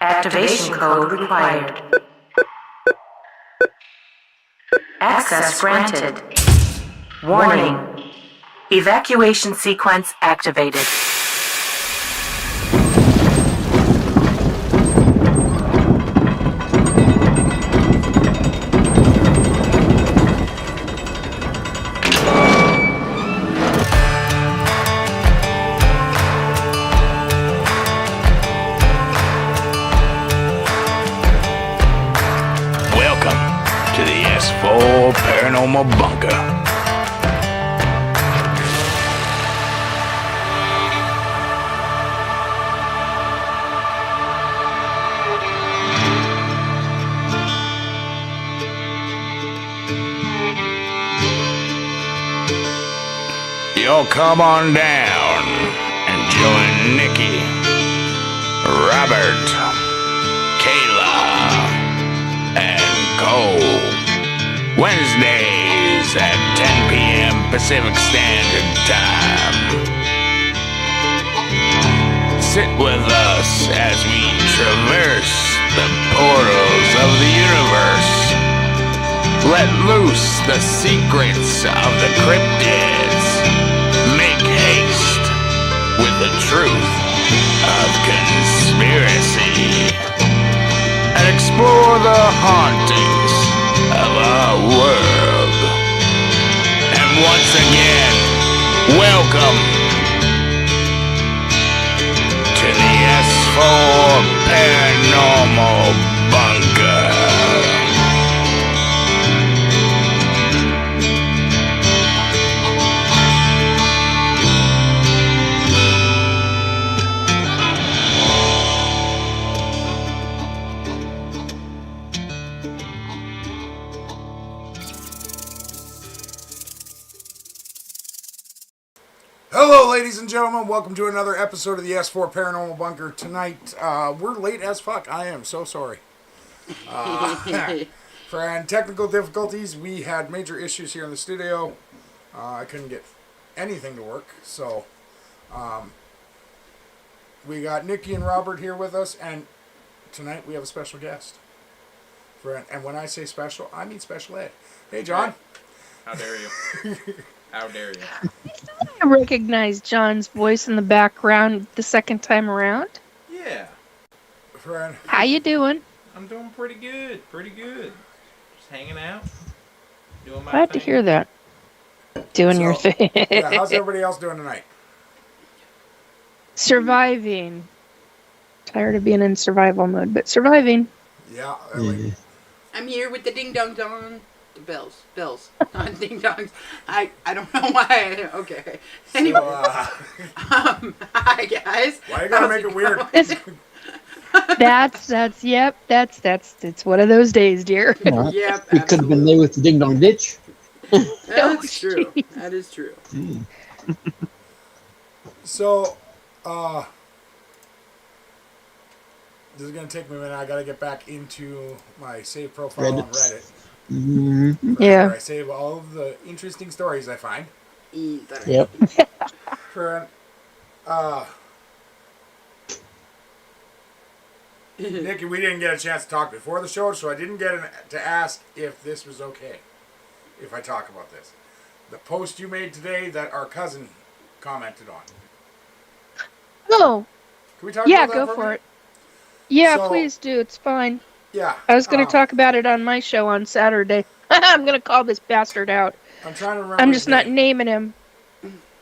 Activation code required. Access granted. Warning. Evacuation sequence activated. Paranormal bunker. Y'all come on down and join Nikki, Robert, Kayla, and Cole. Wednesdays at 10 p.m. Pacific Standard Time. Sit with us as we traverse the portals of the universe. Let loose the secrets of the cryptids. Make haste with the truth of conspiracy. And explore the hauntings of our world. And once again, welcome to the S4 Paranormal Bunker. Hello, ladies and gentlemen. Welcome to another episode of the S4 Paranormal Bunker. Tonight, we're late as fuck. I am so sorry. For technical difficulties, we had major issues here in the studio. I couldn't get anything to work, so we got Nikki and Robert here with us, and tonight we have a special guest. And when I say special, I mean special ed. Hey, John. How dare you? How dare you? I recognized John's voice in the background the second time around. Yeah. Friend. How you doing? I'm doing pretty good. Just hanging out. Doing my Glad thing. to hear that. Doing your thing. Yeah, how's everybody else doing tonight? Surviving. Tired of being in survival mode, but surviving. Yeah. I'm here with the ding dong dong. The bells, not ding dongs. I don't know why. Okay. Anyway, hi guys. Why you gotta make it weird? It's one of those days, dear. Yep. We could have been there with the ding dong ditch. That's true. Geez. That is true. So, this is gonna take me a minute. I gotta get back into my save profile on Reddit. Mm-hmm. Yeah. Where I save all of the interesting stories I find. Yep. Nikki, we didn't get a chance to talk before the show, so I didn't get to ask if this was okay, if I talk about this. The post you made today that our cousin commented on. Oh. Can we talk Yeah, about that go for a it. Yeah, So- please do. It's fine. Yeah. I was going to talk about it on my show on Saturday. I'm going to call this bastard out. I'm trying to remember. I'm just not naming him.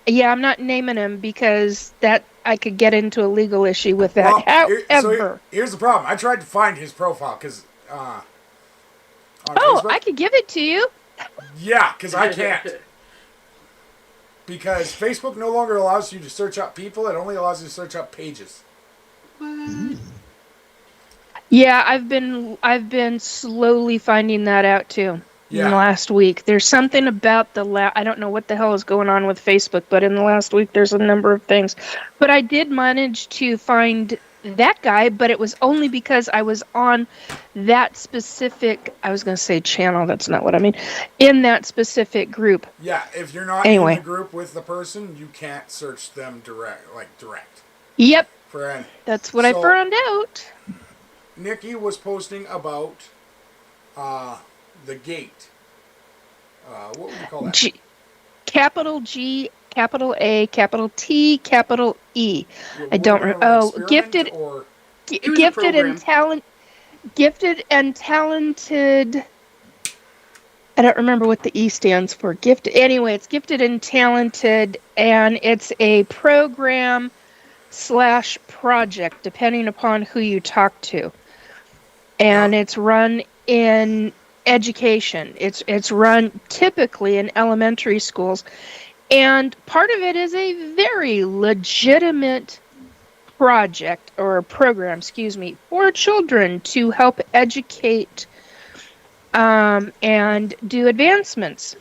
Yeah, I'm not naming him because that I could get into a legal issue with that. Well, However, here's the problem. I tried to find his profile because on Facebook. Facebook. I could give it to you. Yeah, because I can't. Because Facebook no longer allows you to search up people. It only allows you to search up pages. What? Yeah, I've been slowly finding that out too. Yeah. In the last week, there's something about I don't know what the hell is going on with Facebook, but in the last week, there's a number of things. But I did manage to find that guy, but it was only because I was on that specific. I was going to say channel. That's not what I mean. In that specific group. Yeah, if you're not in the group with the person, you can't search them direct. Yep. Friend. That's what I found out. Nikki was posting about the gate. What would you call that? Capital G, capital A, capital T, capital E. I What don't kind of remember. an Oh, experiment or It was a gifted and program. gifted and talented. I don't remember what the E stands for. Gifted. Anyway, it's gifted and talented, and it's a program / project, depending upon who you talk to. And it's run in education. It's run typically in elementary schools. And part of it is a very legitimate project or program, for children to help educate and do advancements.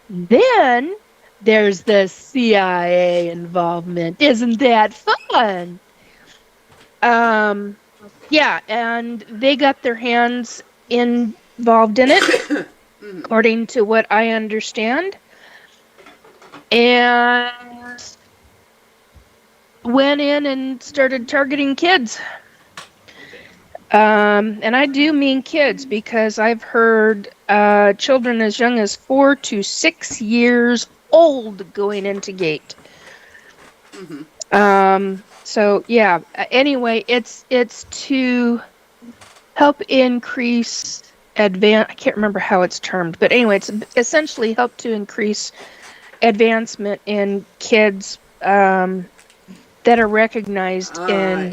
Then there's the CIA involvement. Isn't that fun? Yeah, and they got their hands involved in it, according to what I understand. And went in and started targeting kids. And I do mean kids, because I've heard children as young as 4 to 6 years old going into gate. So yeah. Anyway, it's to help increase I can't remember how it's termed, but anyway, it's essentially help to increase advancement in kids that are recognized in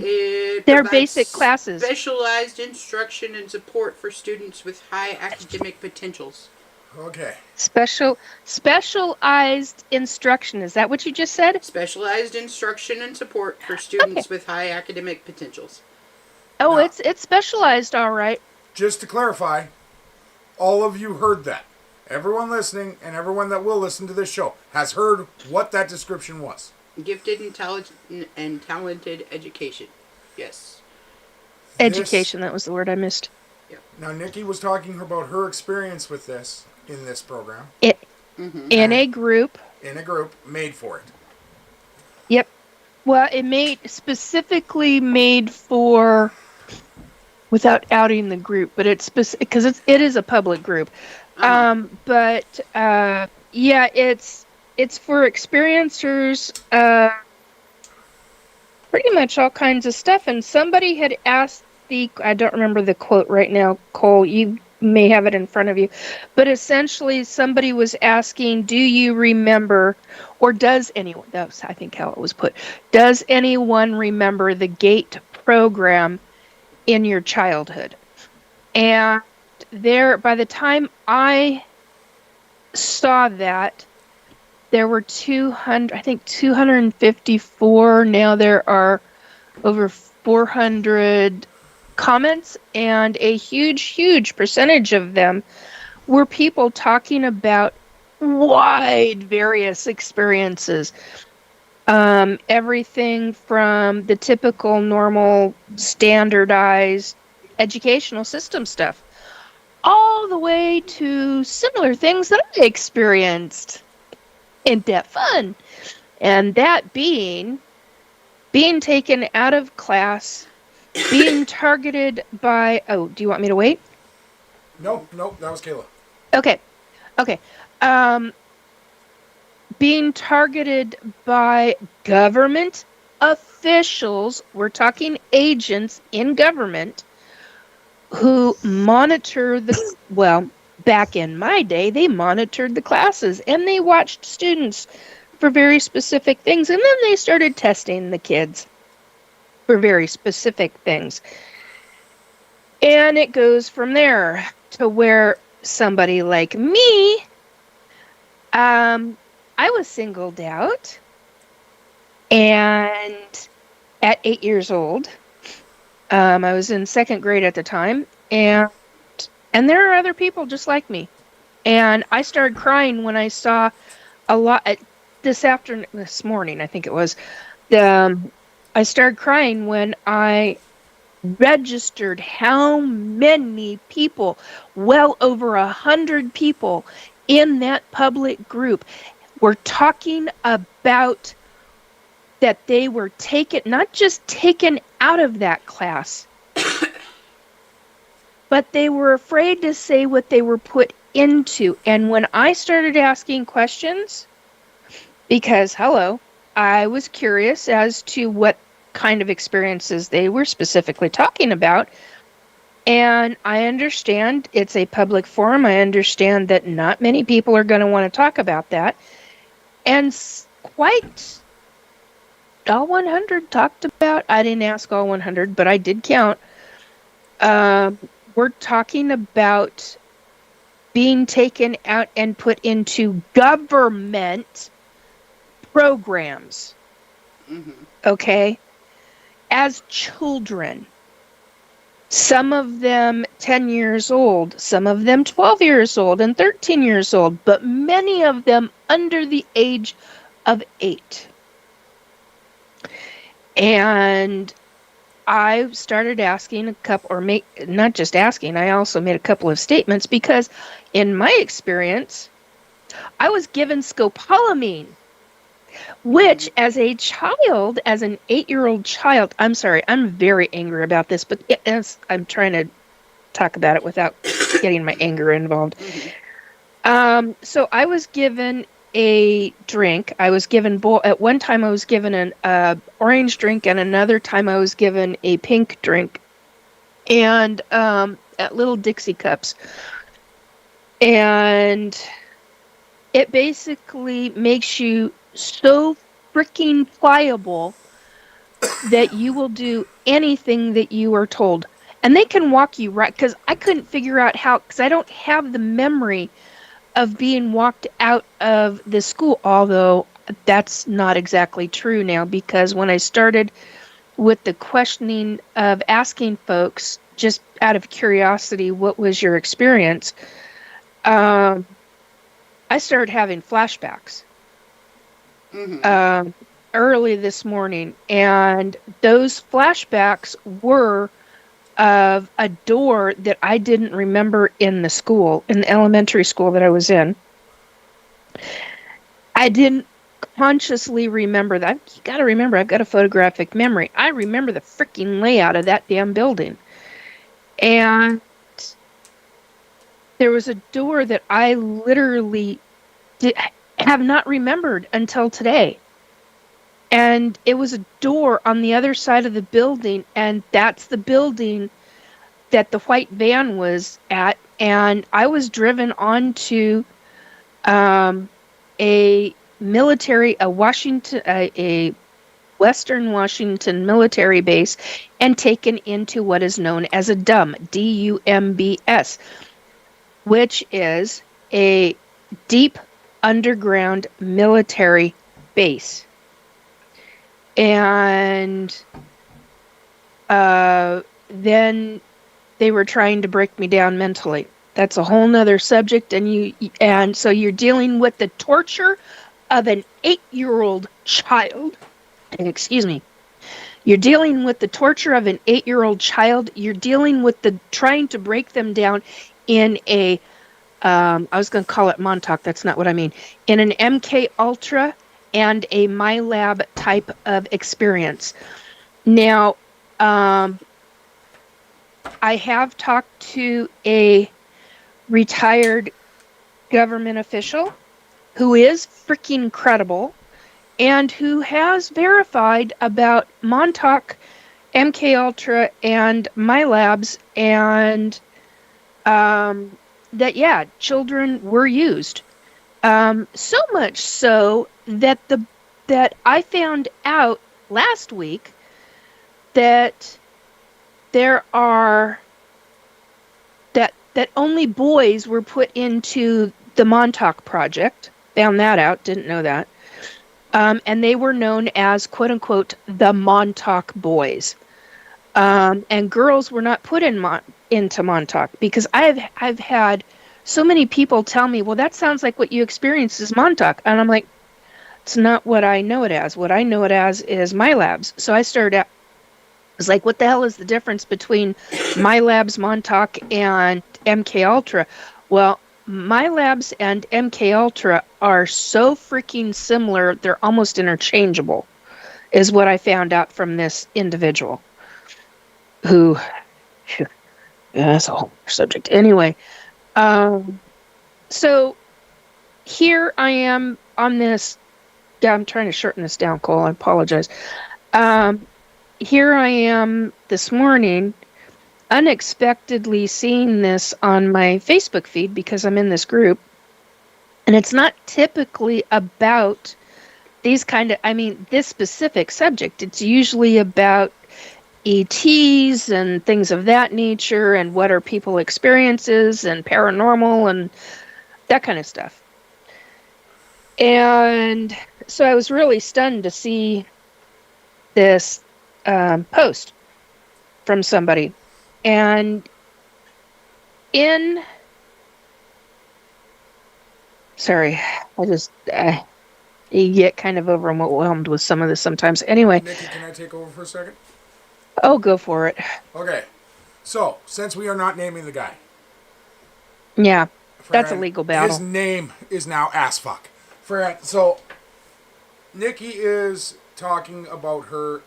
their basic classes. Specialized instruction and support for students with high academic potentials. okay? Specialized instruction. Is that what you just said? Specialized instruction and support for students with high academic potentials. Oh, No. it's specialized, all right. Just to clarify, all of you heard that. Everyone listening and everyone that will listen to this show has heard what that description was. Gifted and talented education. Yes. Education, that was the word I missed. Now, Nikki was talking about her experience with this in this program. In a group. In a group made for it. Yep. Well, specifically made for, without outing the group, but it's because it is a public group. Yeah, it's for experiencers, pretty much all kinds of stuff. And somebody had asked I don't remember the quote right now, Cole, you may have it in front of you, but essentially somebody was asking, do you remember, or does anyone, that was, I think, how it was put, does anyone remember the GATE program in your childhood? And by the time I saw that, there were 254. Now there are over 400 comments, and a huge percentage of them were people talking about wide various experiences. Everything from the typical, normal, standardized educational system stuff, all the way to similar things that I experienced. In-depth fun. And that being taken out of class, being targeted by... Oh, do you want me to wait? No, that was Kayla. Okay. Being targeted by government officials, we're talking agents in government, who monitor back in my day, they monitored the classes and they watched students for very specific things. And then they started testing the kids for very specific things. And it goes from there to where somebody like me, I was singled out, and at 8 years old, I was in second grade at the time, and there are other people just like me. And I started crying when I saw a lot this morning, I think it was. I started crying when I registered how many people, well over 100 people in that public group, were talking about that they were not just taken out of that class, but they were afraid to say what they were put into. And when I started asking questions, because, hello, I was curious as to what kind of experiences they were specifically talking about. And I understand it's a public forum. I understand that not many people are going to want to talk about that. And quite all 100 talked about, I didn't ask all 100, but I did count. We're talking about being taken out and put into government programs. Mm-hmm. Okay? As children. Some of them 10 years old, some of them 12 years old and 13 years old, but many of them under the age of 8. And I started asking a couple, or not just asking, I also made a couple of statements because in my experience, I was given scopolamine, which as a child, as an 8-year-old child, I'm sorry, I'm very angry about this, but I'm trying to talk about it without getting my anger involved. So I was given a drink. I was given at one time I was given an orange drink, and another time I was given a pink drink, and at little Dixie cups. And it basically makes you so freaking pliable that you will do anything that you are told. And they can walk you right, because I couldn't figure out how, because I don't have the memory of being walked out of the school, although that's not exactly true now, because when I started with the questioning of asking folks, just out of curiosity, what was your experience, I started having flashbacks. Mm-hmm. Early this morning, and those flashbacks were of a door that I didn't remember in the school, in the elementary school that I was in. I didn't consciously remember that. You gotta remember, I've got a photographic memory. I remember the freaking layout of that damn building. And there was a door that I literally have not remembered until today. And it was a door on the other side of the building, and that's the building that the white van was at. And I was driven onto a Western Washington military base, and taken into what is known as a DUMB, DUMBS, which is a deep underground military base. And then they were trying to break me down mentally. That's a whole nother subject. And so you're dealing with the torture of an 8-year-old child. Excuse me. You're dealing with the torture of an 8-year-old child. You're dealing with the trying to break them down in a, I was going to call it Montauk. That's not what I mean. In an MK Ultra and a MyLab type of experience. Now, I have talked to a retired government official who is freaking credible and who has verified about Montauk, MK Ultra, and MyLabs, and that, yeah, children were used. So much so that I found out last week that there are that only boys were put into the Montauk Project. Found that out, didn't know that. And they were known as, quote unquote, the Montauk Boys. And girls were not put into Montauk, because I've had so many people tell me, well, that sounds like what you experienced is Montauk. And I'm like, it's not what I know it as. What I know it as is MyLabs. So I started out, I was like, what the hell is the difference between MyLabs, Montauk, and MK Ultra? Well, MyLabs and MK Ultra are so freaking similar, they're almost interchangeable, is what I found out from this individual who that's a whole subject. Anyway, so here I am on this. Yeah, I'm trying to shorten this down, Cole. I apologize. Here I am this morning, unexpectedly seeing this on my Facebook feed because I'm in this group. And it's not typically about these kind of, this specific subject. It's usually about ETs and things of that nature and what are people experiences and paranormal and that kind of stuff. And so I was really stunned to see this post from somebody. And sorry, you get kind of overwhelmed with some of this sometimes. Anyway. Nikki, can I take over for a second? Oh, go for it. Okay. So, since we are not naming the guy. Yeah, that's a legal battle. His name is now Assfuck. So, Nikki is talking about her,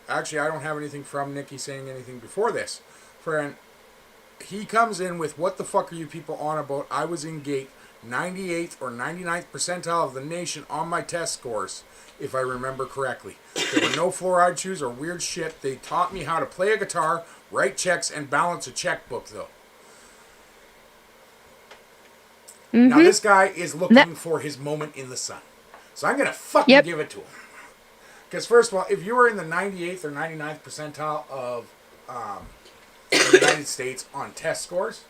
actually, I don't have anything from Nikki saying anything before this. Friend, he comes in with, what the fuck are you people on about? I was in gate 98th or 99th percentile of the nation on my test scores, if I remember correctly. There were no fluoride shoes or weird shit. They taught me how to play a guitar, write checks, and balance a checkbook, though. Mm-hmm. Now, this guy is looking for his moment in the sun. So I'm going to fucking give it to him. Because, first of all, if you were in the 98th or 99th percentile of the United States on test scores,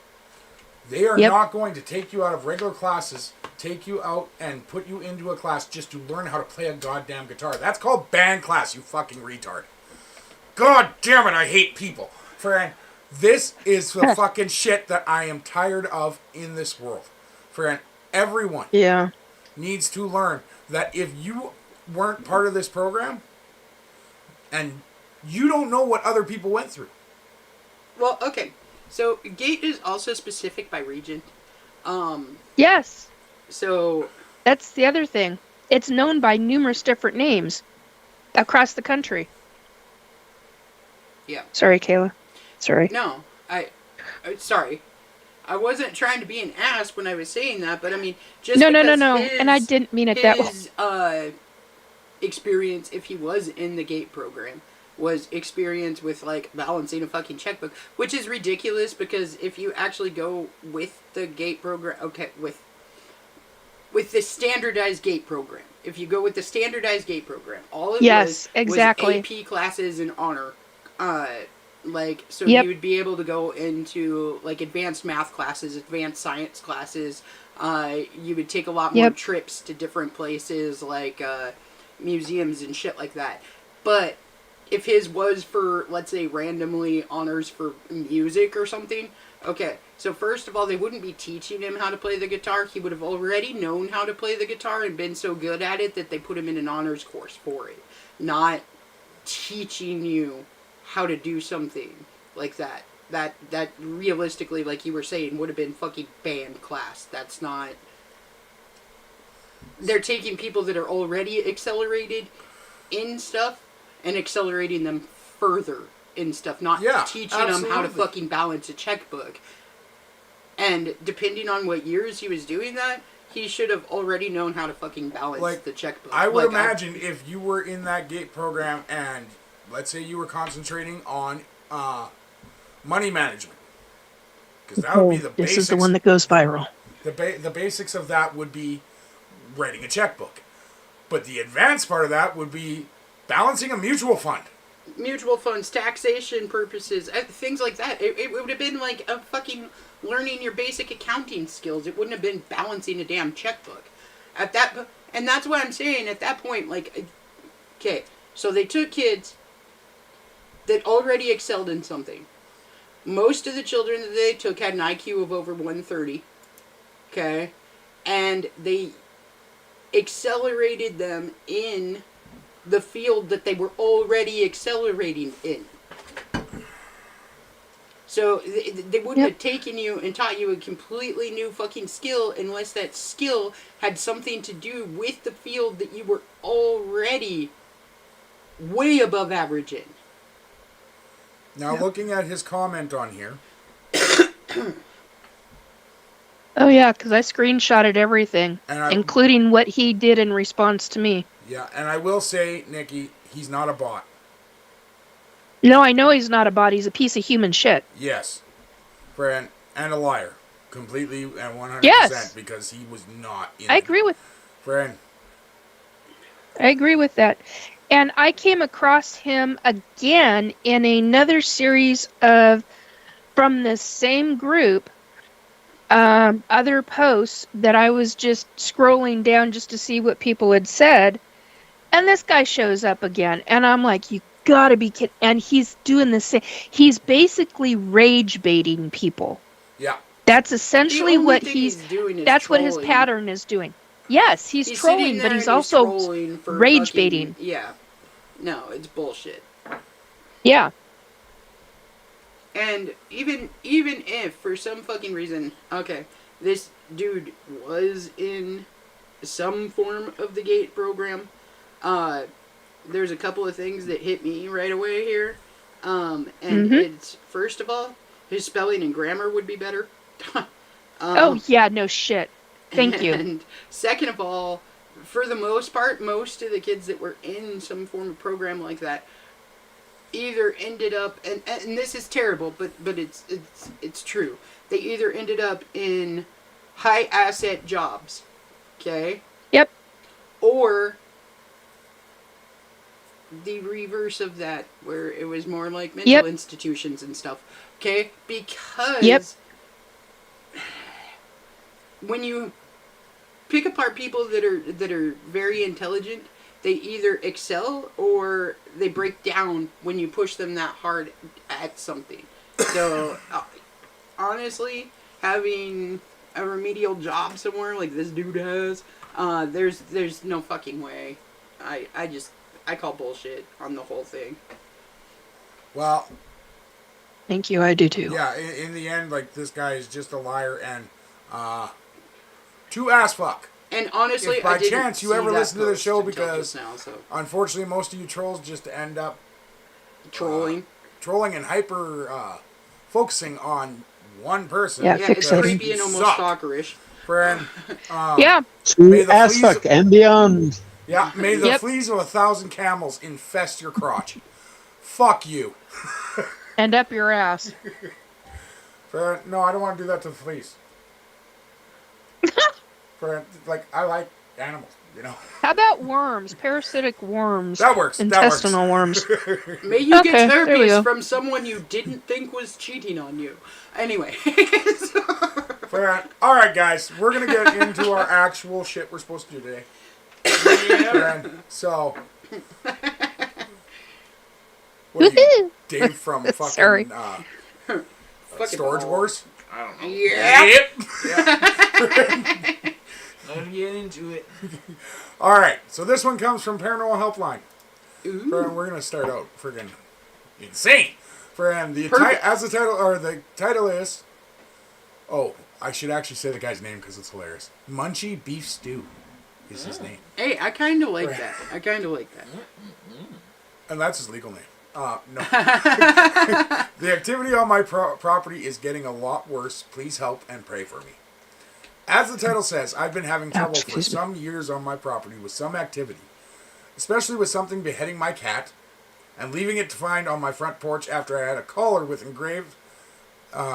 they are not going to take you out of regular classes, take you out and put you into a class just to learn how to play a goddamn guitar. That's called band class, you fucking retard. God damn it, I hate people. Friend, this is the fucking shit that I am tired of in this world. Friend, everyone needs to learn that if you weren't part of this program and you don't know what other people went through. Well, okay. So, gate is also specific by region. Yes. So... That's the other thing. It's known by numerous different names across the country. Yeah. Sorry, Kayla. Sorry. No, sorry. I wasn't trying to be an ass when I was saying that, but just No. And I didn't mean it that way. His experience, if he was in the gate program, was experience with, balancing a fucking checkbook, which is ridiculous because if you actually go with the gate program, with the standardized gate program, if you go with the standardized gate program, all it was AP classes and honor, you would be able to go into, advanced math classes, advanced science classes, you would take a lot more trips to different places, museums and shit like that, but if his was for, let's say, randomly honors for music or something, okay, so first of all, they wouldn't be teaching him how to play the guitar. He would have already known how to play the guitar and been so good at it that they put him in an honors course for it. Not teaching you how to do something like that. That realistically, like you were saying, would have been fucking band class. That's not... They're taking people that are already accelerated in stuff and accelerating them further in stuff, not teaching them how to fucking balance a checkbook. And depending on what years he was doing that, he should have already known how to fucking balance the checkbook. I would imagine if you were in that gate program and let's say you were concentrating on money management, because that would be the basics. This is the one that goes viral. The basics of that would be writing a checkbook. But the advanced part of that would be balancing a mutual fund. Mutual funds, taxation purposes, things like that. It would have been like a fucking learning your basic accounting skills. It wouldn't have been balancing a damn checkbook. And that's what I'm saying at that point, okay, so they took kids that already excelled in something. Most of the children that they took had an IQ of over 130, okay, and they accelerated them in the field that they were already accelerating in. So they wouldn't have taken you and taught you a completely new fucking skill unless that skill had something to do with the field that you were already way above average in. Now, looking at his comment on here. Oh, yeah, because I screenshotted everything, including what he did in response to me. Yeah, and I will say, Nikki, he's not a bot. No, I know he's not a bot. He's a piece of human shit. Yes. Friend, and a liar. Completely and 100%. Yes. Because he was not in I agree with... Friend. I agree with that. And I came across him again in another series of, from the same group, other posts that I was just scrolling down just to see what people had said. And this guy shows up again. And I'm like, you gotta be kidding. And he's doing the same. He's basically rage baiting people. Yeah. That's essentially what he's doing. That's what his pattern is doing. Yes, he's trolling, but he's also rage baiting. Yeah. No, it's bullshit. Yeah. And even if for some fucking reason, okay, this dude was in some form of the gate program, there's a couple of things that hit me right away here. And it's, first of all, his spelling and grammar would be better. Oh yeah, no shit. Thank you. And second of all, for the most part, most of the kids that were in some form of program like that either ended up, and this is terrible, but it's true. They either ended up in high asset jobs, okay? Yep. Or the reverse of that, where it was more like mental institutions and stuff, okay? Because when you pick apart people that are very intelligent, they either excel or they break down when you push them that hard at something. So, honestly, having a remedial job somewhere like this dude has, there's no fucking way. I call bullshit on the whole thing. Well, thank you. I do too. Yeah, in the end, like, this guy is just a liar and too ass fuck. And honestly, if by chance you ever listen to the show, because now, so. Unfortunately most of you trolls just end up trolling and hyper focusing on one person. Yeah, it's creepy and almost stalkerish. Friend, yeah. To ass fuck and beyond. Yeah, may the fleas of 1,000 camels infest your crotch. Fuck you. And up your ass. Friend, no, I don't want to do that to the fleas. Like, I like animals, you know. How about worms? Parasitic worms. That works. Intestinal worms. May you get herpes from someone you didn't think was cheating on you. Anyway. Alright, guys. We're going to get into our actual shit we're supposed to do today. So. What are you, Dave from fucking Storage Wars? I don't know. Yep. Let me get into it. Alright, so this one comes from Paranormal Helpline. We're going to start out friggin' insane. As the title is... Oh, I should actually say the guy's name because it's hilarious. Munchie Beef Stew is his name. Hey, I kind of like that. And that's his legal name. No. The activity on my property is getting a lot worse. Please help and pray for me. As the title says, I've been having trouble for some years on my property with some activity, especially with something beheading my cat and leaving it to find on my front porch after I had a collar with engraved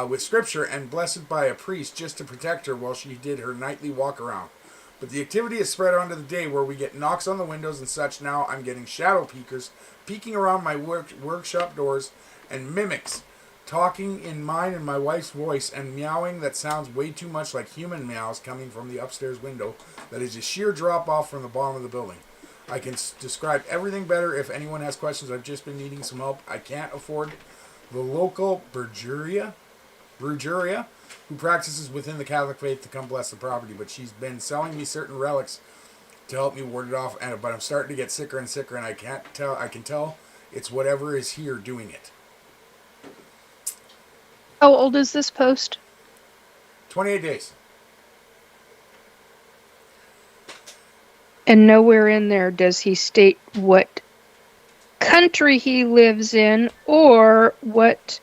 with scripture and blessed by a priest just to protect her while she did her nightly walk around. But the activity is spread onto the day where we get knocks on the windows and such. Now I'm getting shadow peekers peeking around my workshop doors and mimics talking in mine and my wife's voice and meowing that sounds way too much like human meows coming from the upstairs window that is a sheer drop off from the bottom of the building. I can describe everything better if anyone has questions. I've just been needing some help. I can't afford the local Brujeria who practices within the Catholic faith to come bless the property, but she's been selling me certain relics to help me ward it off, but I'm starting to get sicker and sicker, and I can tell it's whatever is here doing it. How old is this post? 28 days. And nowhere in there does he state what country he lives in or what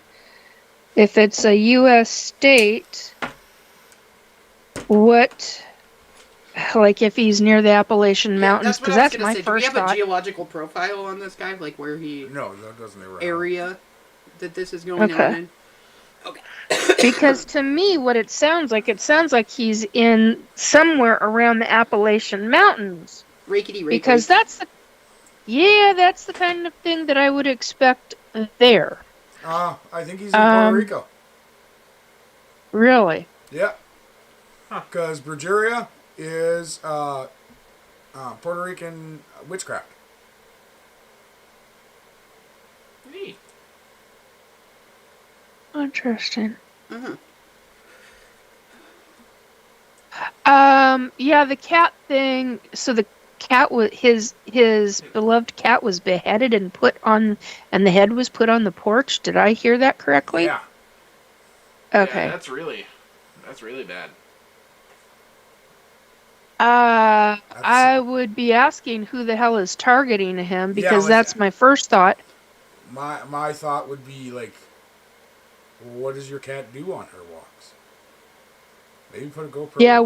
if it's a U.S. state? What, like if he's near the Appalachian Mountains? Because that's my say. first Do we have thought. a geological profile on this guy, like where he No, that doesn't ever area that this is going on in? Okay. Because to me, what it sounds like he's in somewhere around the Appalachian Mountains. Rickety. Because that's the kind of thing that I would expect there. I think he's in Puerto Rico. Really? Yeah. Because Brujeria is Puerto Rican witchcraft. Neat. Interesting. Mm-hmm. Yeah, the cat thing. So the cat was his beloved cat was beheaded and and the head was put on the porch. Did I hear that correctly? Yeah. Okay. Yeah, that's really bad. I would be asking who the hell is targeting him, because that's my first thought. My thought would be like, what does your cat do on her walks? Maybe put a GoPro. Yeah,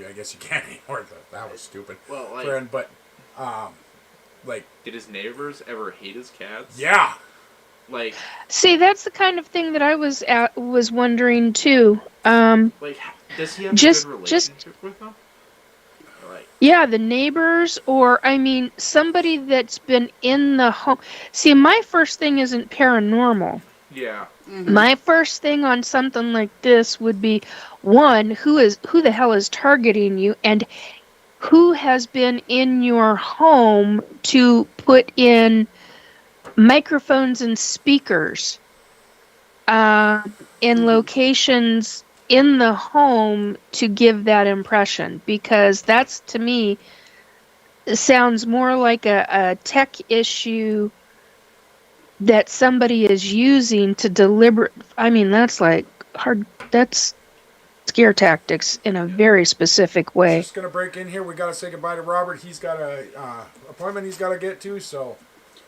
I guess you can't anymore. That was stupid. Well, like, friend, but like, did his neighbors ever hate his cats? Yeah. Like, see, that's the kind of thing that I was wondering too. like, does he have a good relationship with them? Like, yeah, the neighbors, or I mean, somebody that's been in the home. See, my first thing isn't paranormal. yeah. Mm-hmm. My first thing on something like this would be, one, who the hell is targeting you, and who has been in your home to put in microphones and speakers in locations in the home to give that impression, because that's, to me, sounds more like a tech issue that somebody is using to that's like that's scare tactics in a very specific way. Just gonna break in here. We gotta say goodbye to Robert. He's got a appointment he's gotta get to. So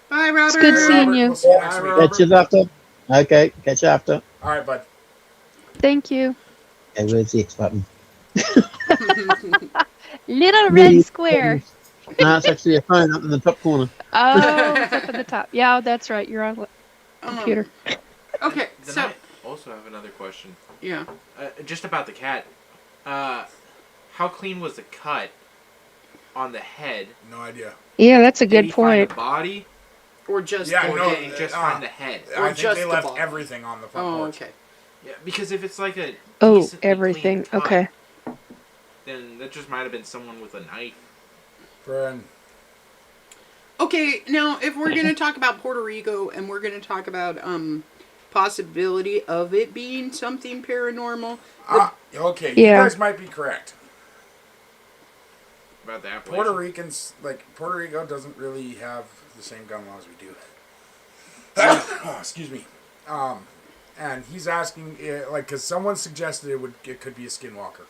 bye, Robert. It's good seeing you. We'll see you next week. Catch you after. Okay, catch you after. All right, bud. Thank you. Okay, where's the X button? Little red square. No, it's actually a phone up in the top corner. Oh, it's up at the top. Yeah, that's right. You're on computer. Okay, Then so I also have another question. yeah. Just about the cat. How clean was the cut on the head? No idea. Yeah, that's a Did good he find point. the body, Or just Yeah, or no, did he just find the head? I think just they the left body. everything on the front Oh, porch. okay. Yeah, because if it's like a Oh, decently everything. clean cut, Okay. then that just might have been someone with a knife. Friend. Okay, now if we're gonna talk about Puerto Rico and we're gonna talk about possibility of it being something paranormal, Okay, Yeah. you guys might be correct. About the Appalachian. Puerto Ricans, Puerto Rico doesn't really have the same gun laws we do. Oh, excuse me. And he's asking, because someone suggested it could be a skinwalker.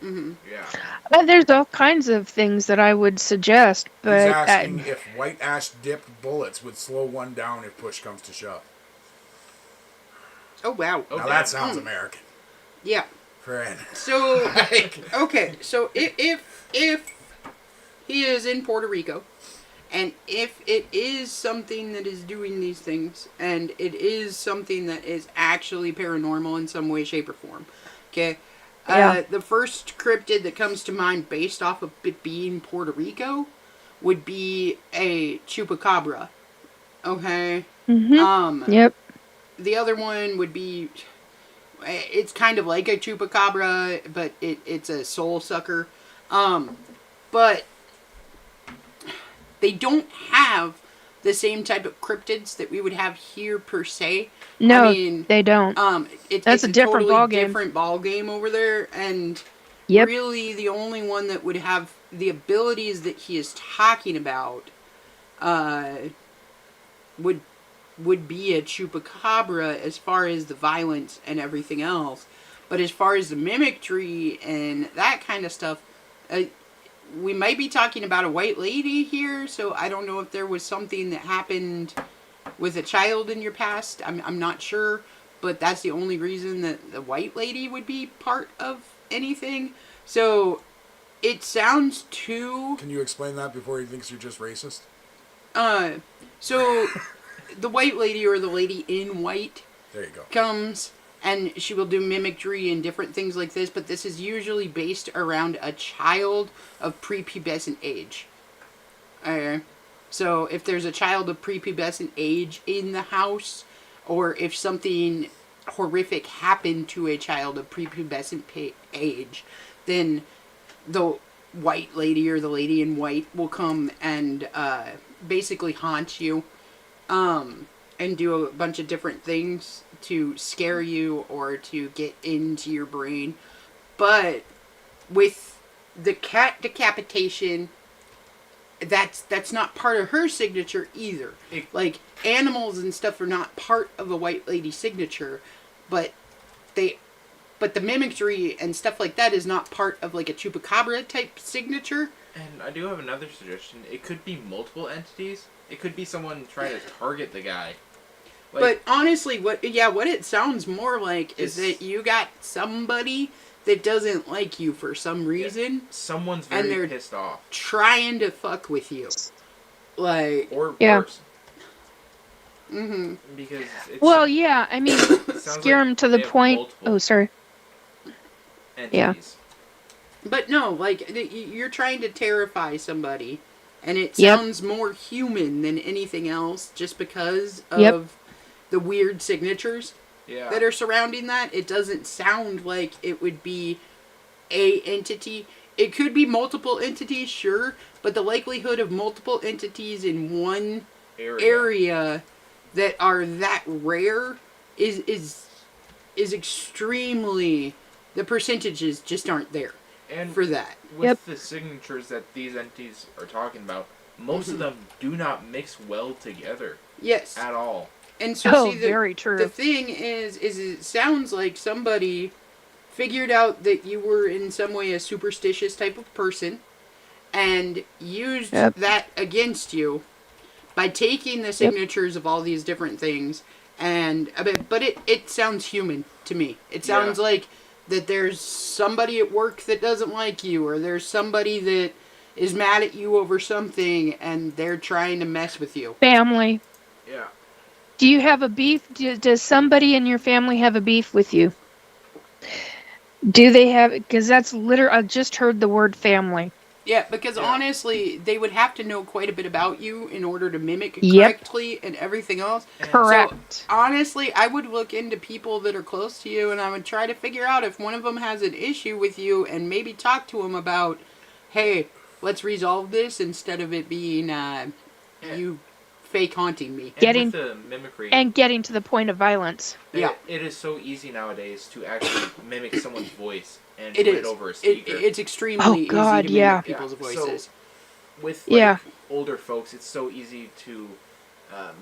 mm-hmm. Yeah. There's all kinds of things that I would suggest, but He's asking if white ash dipped bullets would slow one down if push comes to shove. Oh wow. Oh, Now damn. that sounds American. Yeah. Friend. So okay, so if he is in Puerto Rico, and if it is something that is doing these things, and it is something that is actually paranormal in some way, shape, or form, okay. Yeah. The first cryptid that comes to mind based off of it being Puerto Rico would be a chupacabra. Okay. Mm-hmm. Yep. The other one would be, it's kind of like a chupacabra, but it's a soul sucker. But they don't have the same type of cryptids that we would have here per se. No, I mean, they don't. It's a different totally ballgame. different ball game over there, and Yep. really the only one that would have the abilities that he is talking about, would be a chupacabra as far as the violence and everything else. But as far as the mimicry and that kind of stuff, we might be talking about a white lady here, so I don't know if there was something that happened with a child in your past. I'm not sure, but that's the only reason that the white lady would be part of anything. So it sounds too... Can you explain that before he thinks you're just racist? So the white lady or the lady in white There you go. comes and she will do mimicry and different things like this, but this is usually based around a child of prepubescent age. Okay. So if there's a child of prepubescent age in the house, or if something horrific happened to a child of prepubescent age, then the white lady or the lady in white will come and basically haunt you and do a bunch of different things to scare you or to get into your brain. But with the cat decapitation, that's not part of her signature either. Like, animals and stuff are not part of a white lady signature, but the mimicry and stuff like that is not part of like a chupacabra type signature. And I do have another suggestion. It could be multiple entities. It could be someone trying to target the guy. Like, But honestly, what it sounds more like is that you got somebody that doesn't like you for some reason, someone's and very they're pissed off. trying to fuck with you. Like, Or Yeah. worse. Because it's, Well, yeah, I mean, it sounds scare like them to the they have point. multiple Oh, sorry. entities. but no, like, you're trying to terrify somebody, and it Yep. sounds more human than anything else just because of Yep. the weird signatures Yeah. that are surrounding that. It doesn't sound like it would be a entity. It could be multiple entities, sure, but the likelihood of multiple entities in one area that are that rare is extremely... The percentages just aren't there And for that. with Yep. the signatures that these entities are talking about, most of them do not mix well together Yes. at all. And so, Oh, see, very true. the thing is it sounds like somebody figured out that you were in some way a superstitious type of person and used Yep. that against you by taking the signatures of all these different things. And but it sounds human to me. It sounds like that there's somebody at work that doesn't like you, or there's somebody that is mad at you over something and they're trying to mess with you. Family. Yeah. Do you have a beef? Does somebody in your family have a beef with you? Do they have? Because that's literally, I just heard the word family. Yeah, because honestly, they would have to know quite a bit about you in order to mimic Yep. correctly and everything else. Correct. So, honestly, I would look into people that are close to you and I would try to figure out if one of them has an issue with you and maybe talk to them about, hey, let's resolve this instead of it being you fake haunting me. And Getting- with the mimicry, And getting to the point of violence. Yeah. it is so easy nowadays to actually mimic someone's voice and It put is. it over a speaker. It's extremely Oh, God, easy to yeah. mimic people's voices. So, with Yeah. older folks, it's so easy to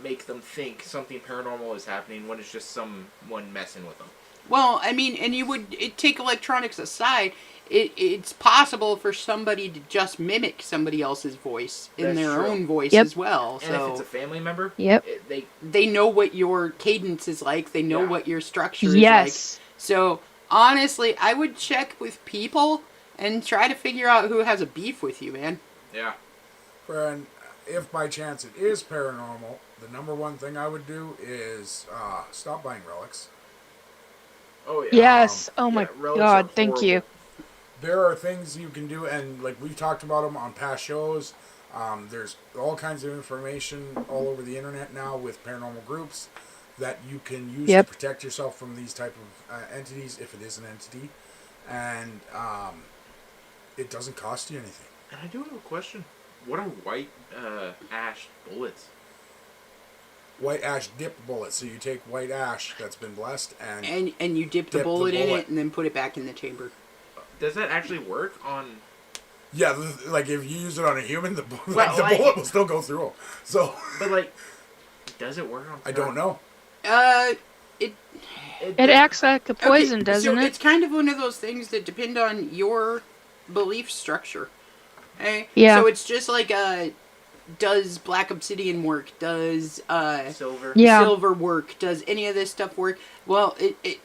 make them think something paranormal is happening when it's just someone messing with them. Well, I mean, and take electronics aside, it's possible for somebody to just mimic somebody else's voice in That's their true. own voice Yep. as well. And if it's So a family member, Yep. they know what your cadence is like. They know Yeah. what your structure is Yes. like. So honestly, I would check with people and try to figure out who has a beef with you, man. yeah. And if by chance it is paranormal, the number one thing I would do is stop buying relics. Oh yeah. Yes. Oh my relics God. are Thank you. There are things you can do, and like we've talked about them on past shows. There's all kinds of information all over the internet now with paranormal groups that you can use Yep. to protect yourself from these type of entities, if it is an entity, and it doesn't cost you anything. And I do have a question. What are white ash bullets? White ash dip bullets. So you take white ash that's been blessed and And you dip the Dip the bullet in bullet. it and then put it back in the chamber. Does that actually work on? yeah, like if you use it on a human, the Well, like- bullet will still go through 'em. So But like, does it work on? I don't know. It acts like a poison, Okay, doesn't so it? it's kind of one of those things that depend on your belief structure. Okay? Yeah. So it's just like does black obsidian work? Does Silver. Yeah. silver work? Does any of this stuff work? Well, it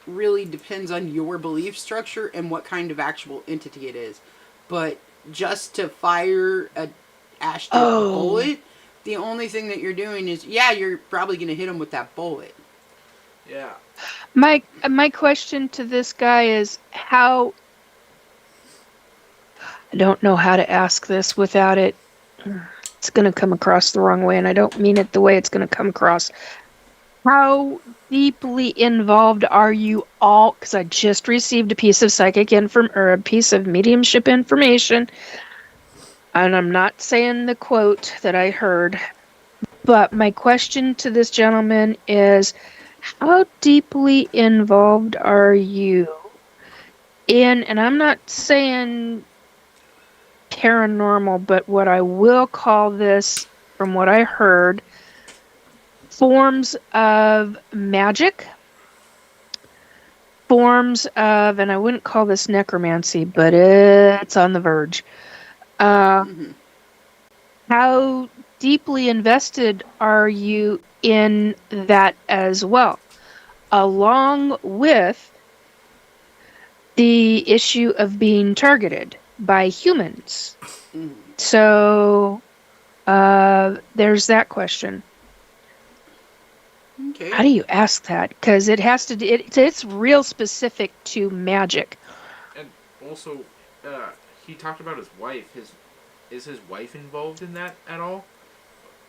really depends on your belief structure and what kind of actual entity it is. But just to fire a astral bullet, the only thing that you're doing is, yeah, you're probably going to hit him with that bullet. Yeah. My question to this guy is how. I don't know how to ask this without it. It's going to come across the wrong way, and I don't mean it the way it's going to come across. How deeply involved are you all? Because I just received a piece of a piece of mediumship information, and I'm not saying the quote that I heard, but my question to this gentleman is, how deeply involved are you in? And I'm not saying paranormal, but what I will call this, from what I heard, forms of magic, forms of, and I wouldn't call this necromancy, but it's on the verge. How deeply invested are you in that as well? Along with the issue of being targeted by humans. So, there's that question. Okay. How do you ask that? Because it has to. It's real specific to magic. And also, he talked about his wife. Is his wife involved in that at all?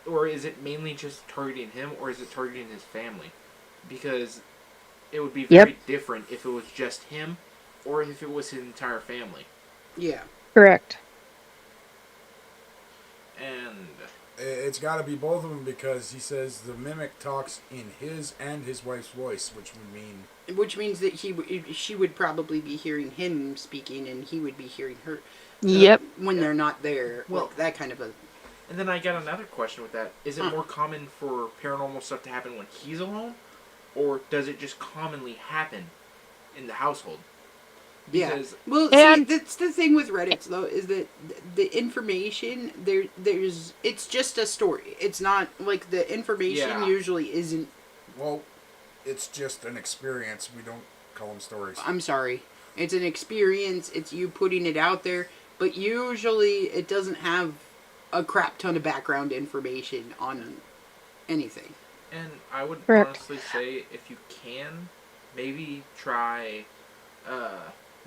Or is it mainly just targeting him, or is it targeting his family? Because it would be very different if it was just him, or if it was his entire family. Yeah. Correct. And It's got to be both of them, because he says the mimic talks in his and his wife's voice, which means that she would probably be hearing him speaking, and he would be hearing her. Yep. When they're not there. Well, like that kind of a. And then I got another question with that. Is it more common for paranormal stuff to happen when he's alone? Or does it just commonly happen in the household? Because, yeah. Well, see, that's the thing with Reddit, though, is that the information, there's it's just a story. It's not, like, the information usually isn't... Well, it's just an experience. We don't call them stories. I'm sorry. It's an experience. It's you putting it out there. But usually it doesn't have a crap ton of background information on anything. And I would honestly say, if you can, maybe try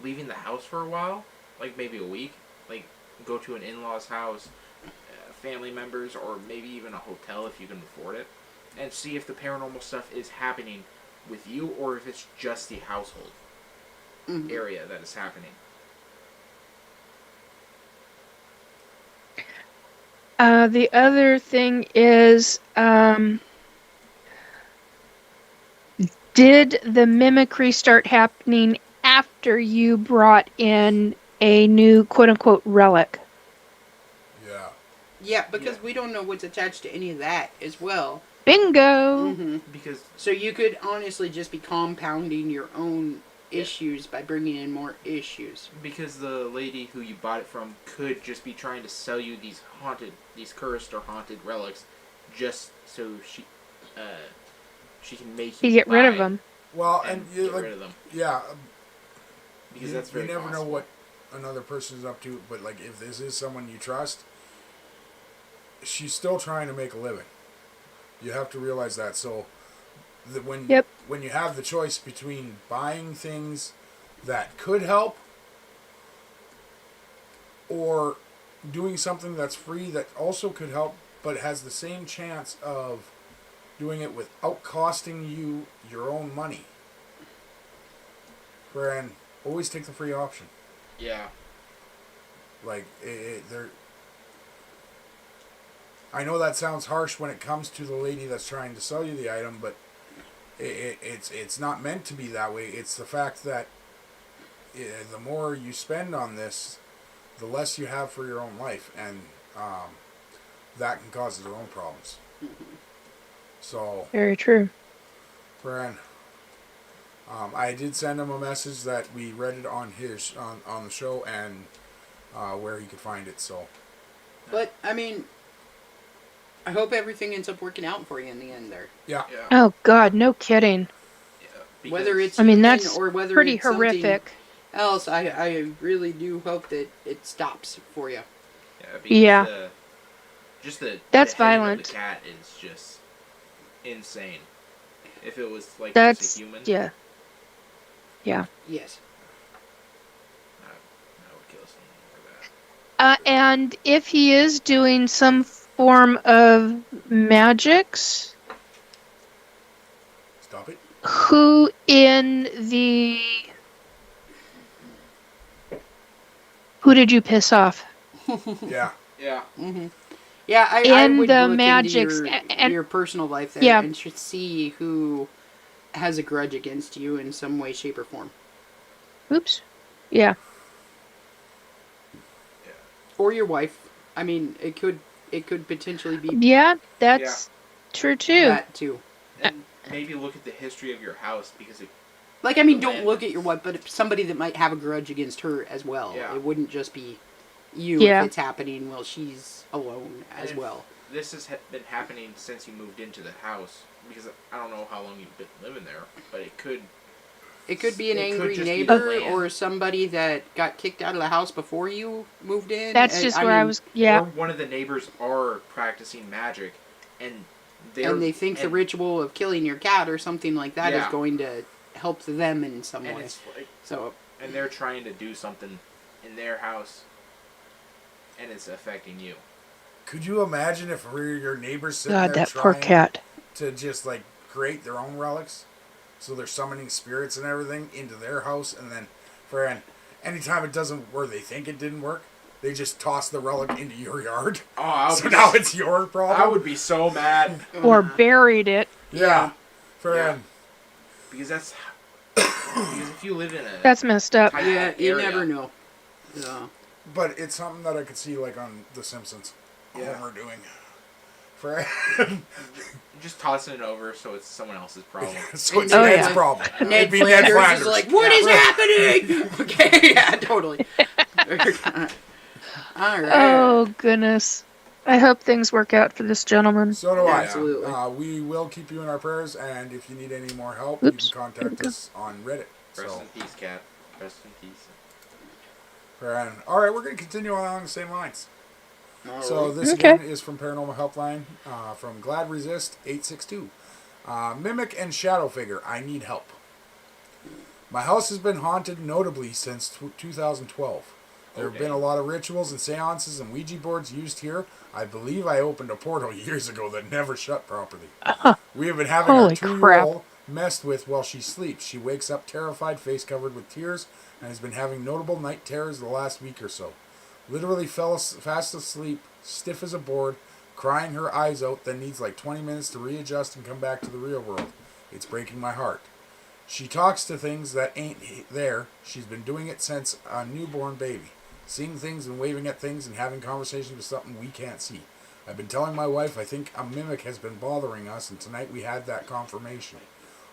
leaving the house for a while, like maybe a week. Like, go to an in-law's house, family members, or maybe even a hotel if you can afford it, and see if the paranormal stuff is happening with you, or if it's just the household area that is happening. The other thing is, did the mimicry start happening after you brought in a new quote-unquote relic? Yeah. Yeah, because we don't know what's attached to any of that as well. Bingo! Because so you could honestly just be compounding your own issues by bringing in more issues. Because the lady who you bought it from could just be trying to sell you these cursed or haunted relics, just so she can make you get rid of them. Well, and you get rid of them. Yeah. Because that's very You never possible. know what another person is up to, but like if this is someone you trust, she's still trying to make a living. You have to realize that. So when you have the choice between buying things that could help or doing something that's free that also could help but has the same chance of doing it without costing you your own money, Fran, always take the free option. Yeah. Like, I know that sounds harsh when it comes to the lady that's trying to sell you the item, but it's not meant to be that way. It's the fact that the more you spend on this, the less you have for your own life, and that can cause its own problems. So very true. Fran, I did send him a message that we read it on his on the show and where he could find it. So But I mean, I hope everything ends up working out for you in the end there. Yeah. Yeah. Oh God, no kidding. Yeah. Whether it's I mean, human that's or whether pretty it's something horrific. else, I really do hope that it stops for you. Yeah. Because, Yeah. just the That's the heading violent. of the cat is just insane. If it was like That's just a human, yeah. Yeah. Yes. I would kill someone for that. And if he is doing some form of magics, Stop it. who in the who did you piss off? Yeah. Yeah. Mm-hmm. Yeah, I In would the look magics, into and your personal life there yeah. and should see who has a grudge against you in some way, shape, or form. Oops. Yeah. Or your wife. I mean, it could potentially be Yeah, that's true too. that too. And maybe look at the history of your house because it. Like, I mean, The don't land. look at your wife, but somebody that might have a grudge against her as well. Yeah. It wouldn't just be you Yeah. if it's happening while she's alone as And well. This has been happening since you moved into the house because I don't know how long you've been living there, but it could. It could be an It could angry just be neighbor the land. or somebody that got kicked out of the house before you moved in. That's just where I mean, was. Yeah. Or one of the neighbors are practicing magic, and And they think the ritual of killing your cat or something like that is Yeah. going to help them in some and way. it's like, So, and they're trying to do something in their house, and it's affecting you. Could you imagine if we were your neighbors sitting God, there that poor trying cat. to just like create their own relics? So they're summoning spirits and everything into their house, and then anytime it doesn't, where they think it didn't work, they just toss the relic into your yard. Oh, So now it's your problem. I would be so mad Or buried it. Yeah. Yeah. because that's because if you live in a That's messed up. tight yeah, you area, never know. Yeah. But it's something that I could see like on The Simpsons. Yeah. Homer doing. just tossing it over so it's someone else's problem. So it's Oh, Ned's yeah. problem. Ned It'd be Ned Flanders is Flanders. like, what is happening? Okay, yeah, totally. All right. Oh goodness. I hope things work out for this gentleman. So do I. Absolutely. We will keep you in our prayers, and if you need any more help, Oops. you can contact us on Reddit. Rest So, in peace, cat. Rest in peace. all right, we're going to continue on along the same lines. All So right. this Okay. again is from Paranormal Helpline, from Glad Resist 862. Mimic and Shadow Figure, I need help. My house has been haunted notably since 2012. There have been a lot of rituals and seances and Ouija boards used here. I believe I opened a portal years ago that never shut properly. We have been having our Holy 2-year-old messed with while she sleeps. She wakes up terrified, face covered with tears, and has been having notable night terrors the last week or so. Literally fell fast asleep, stiff as a board, crying her eyes out, then needs like 20 minutes to readjust and come back to the real world. It's breaking my heart. She talks to things that ain't there. She's been doing it since a newborn baby. Seeing things and waving at things and having conversations with something we can't see. I've been telling my wife I think a mimic has been bothering us, and tonight we had that confirmation.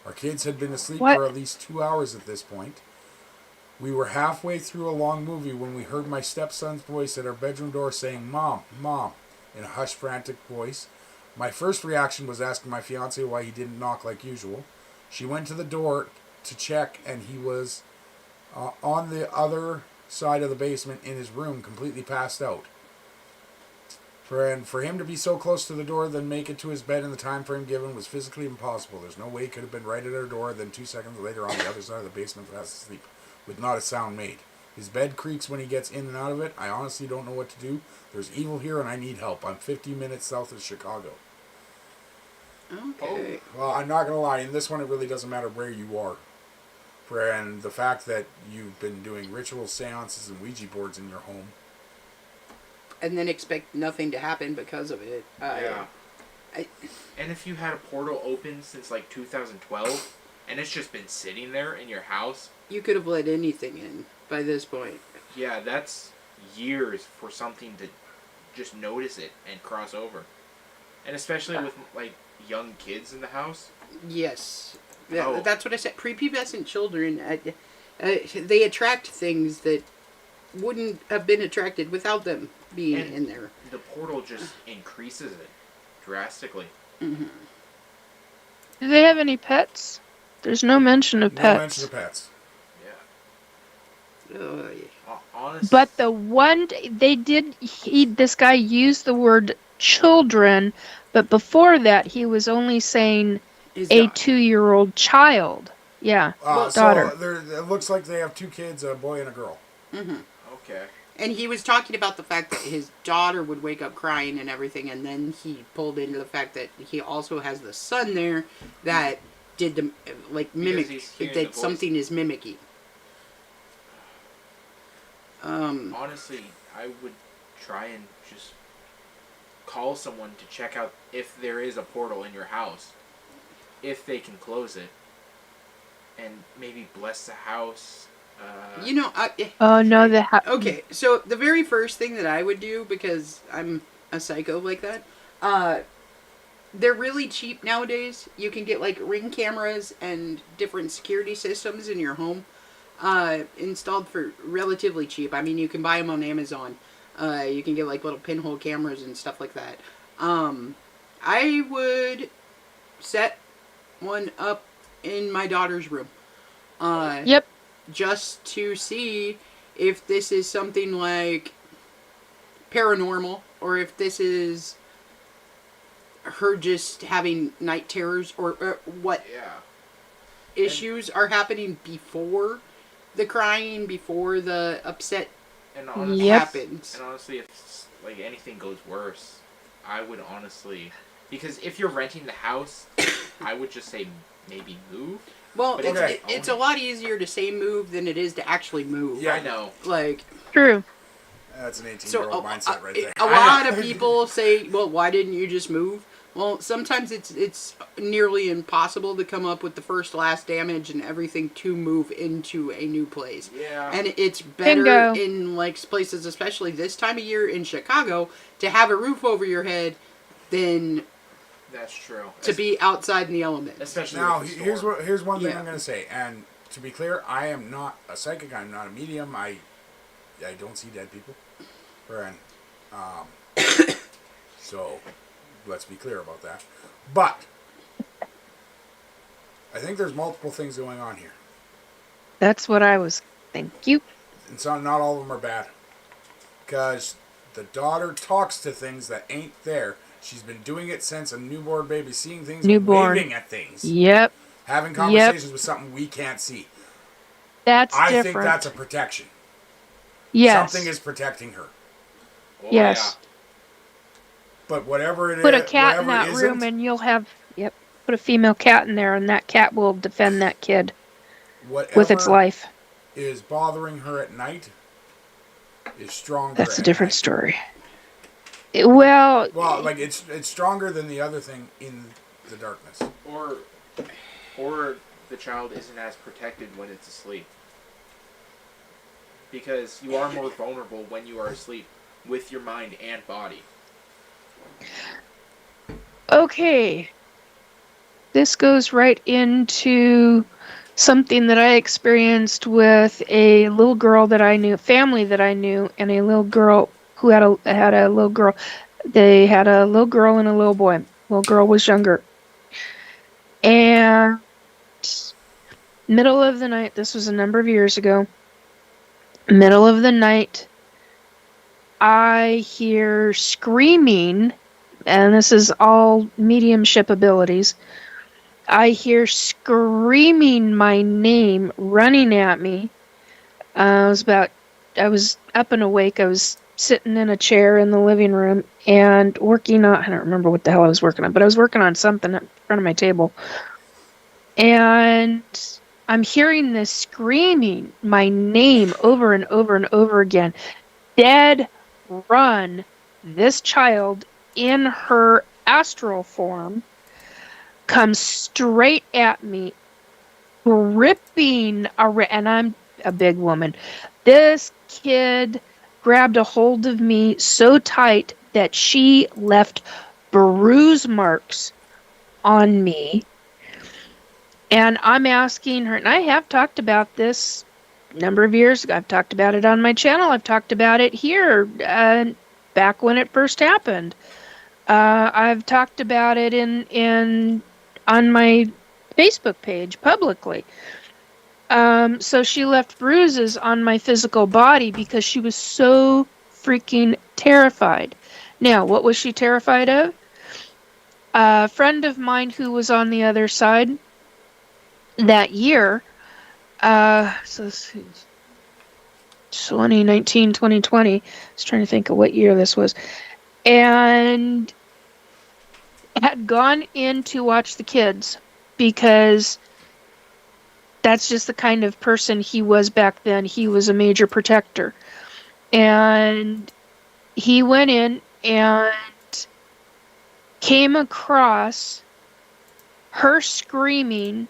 Our kids had been asleep What? for at least 2 hours at this point. We were halfway through a long movie when we heard my stepson's voice at our bedroom door saying, "Mom, Mom," in a hushed, frantic voice. My first reaction was asking my fiancé why he didn't knock like usual. She went to the door to check, and he was on the other side of the basement in his room, completely passed out. For him to be so close to the door, then make it to his bed in the time frame given was physically impossible. There's no way he could have been right at our door, then 2 seconds later on the other side of the basement fast asleep, with not a sound made. His bed creaks when he gets in and out of it. I honestly don't know what to do. There's evil here and I need help. I'm 50 minutes south of Chicago. Okay. Well, I'm not going to lie. In this one, it really doesn't matter where you are. And the fact that you've been doing ritual seances and Ouija boards in your home. And then expect nothing to happen because of it. Yeah. And if you had a portal open since like 2012, and it's just been sitting there in your house, You could have let anything in by this point. yeah, that's years for something to just notice it and cross over. And especially with like young kids in the house. Yes. Oh. That's what I said. Prepubescent children, they attract things that wouldn't have been attracted without them being And in there. the portal just increases it drastically. Mm-hmm. Do they have any pets? There's no mention of No pets. mention of pets. Yeah. Oh, yeah. Honestly. But the one this guy used the word children, but before that he was only saying His a daughter. 2-year-old child. Yeah, daughter. So it looks like they have 2 kids, a boy and a girl. Mm-hmm. Okay. And he was talking about the fact that his daughter would wake up crying and everything, and then he pulled into the fact that he also has the son there that did the mimic he's hearing that the voice. something is mimicking. Honestly, I would try and just call someone to check out if there is a portal in your house, if they can close it, and maybe bless the house. Oh no, Okay, so the very first thing that I would do, because I'm a psycho like that, they're really cheap nowadays. You can get Ring cameras and different security systems in your home installed for relatively cheap. I mean, you can buy them on Amazon. You can get little pinhole cameras and stuff like that. I would set one up in my daughter's room. Yep. Just to see if this is something like paranormal, or if this is her just having night terrors, or what issues are happening before the crying, before the upset happens. And honestly, if anything goes worse, I would honestly, because if you're renting the house, I would just say maybe move. Well, it's a lot easier to say move than it is to actually move. Yeah, I know. True. That's an 18-year-old mindset right there. A lot of people say, well, why didn't you just move? Well, sometimes it's nearly impossible to come up with the first last damage and everything to move into a new place. Yeah. And it's better in places, especially this time of year in Chicago, to have a roof over your head than that's true. To be outside in the elements. Especially now, here's one thing Yeah. I'm going to say, and to be clear, I am not a psychic. I'm not a medium. I don't see dead people. So let's be clear about that. But I think there's multiple things going on here. That's what I was. Thank you. And so not all of them are bad, because the daughter talks to things that ain't there. She's been doing it since a newborn baby, seeing things, waving at things. Yep. Having conversations with something we can't see. That's I different. think that's a protection. Yes. Something is protecting her. Oh, yes. Yeah. But whatever it is, put a cat in that room and you'll have, put a female cat in there and that cat will defend that kid with its life. Is bothering her at night is stronger. That's a different story. Well, it's stronger than the other thing in the darkness. Or the child isn't as protected when it's asleep. Because you are more vulnerable when you are asleep with your mind and body. Okay. This goes right into something that I experienced with a little girl that I knew, family that I knew, and a little girl who had a little girl. They had a little girl and a little boy. Little girl was younger. And middle of the night, this was a number of years ago, middle of the night, I hear screaming, and this is all mediumship abilities. I hear screaming my name, running at me. I was up and awake. I was sitting in a chair in the living room and working on, I don't remember what the hell I was working on, but I was working on something in front of my table. And I'm hearing this screaming my name over and over and over again. Dead run. This child in her astral form comes straight at me, gripping and I'm a big woman. This kid grabbed a hold of me so tight that she left bruise marks on me. And I'm asking her, and I have talked about this a number of years ago. I've talked about it on my channel. I've talked about it here back back when it first happened. I've talked about it on my Facebook page publicly. So she left bruises on my physical body because she was so freaking terrified. Now, what was she terrified of? A friend of mine who was on the other side that year, so this is 2019, 2020. I was trying to think of what year this was. And had gone in to watch the kids because that's just the kind of person he was back then. He was a major protector. And he went in and came across her screaming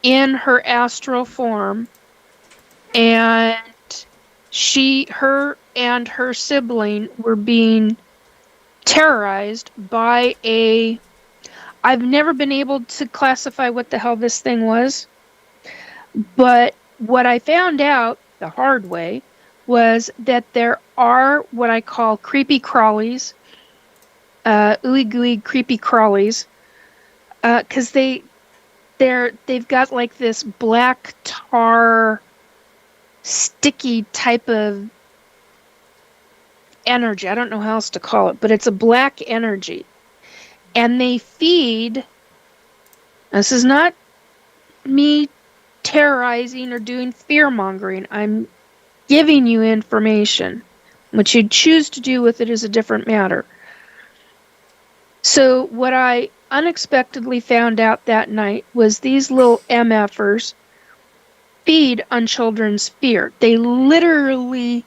in her astral form, and her and her sibling were being terrorized by I've never been able to classify what the hell this thing was, but what I found out the hard way was that there are what I call creepy crawlies, ooey gooey creepy crawlies, because they've got like this black tar sticky type of energy. I don't know how else to call it, but it's a black energy. And they feed, this is not me terrorizing or doing fear mongering. I'm giving you information. What you choose to do with it is a different matter. So what I unexpectedly found out that night was these little MFers feed on children's fear. They literally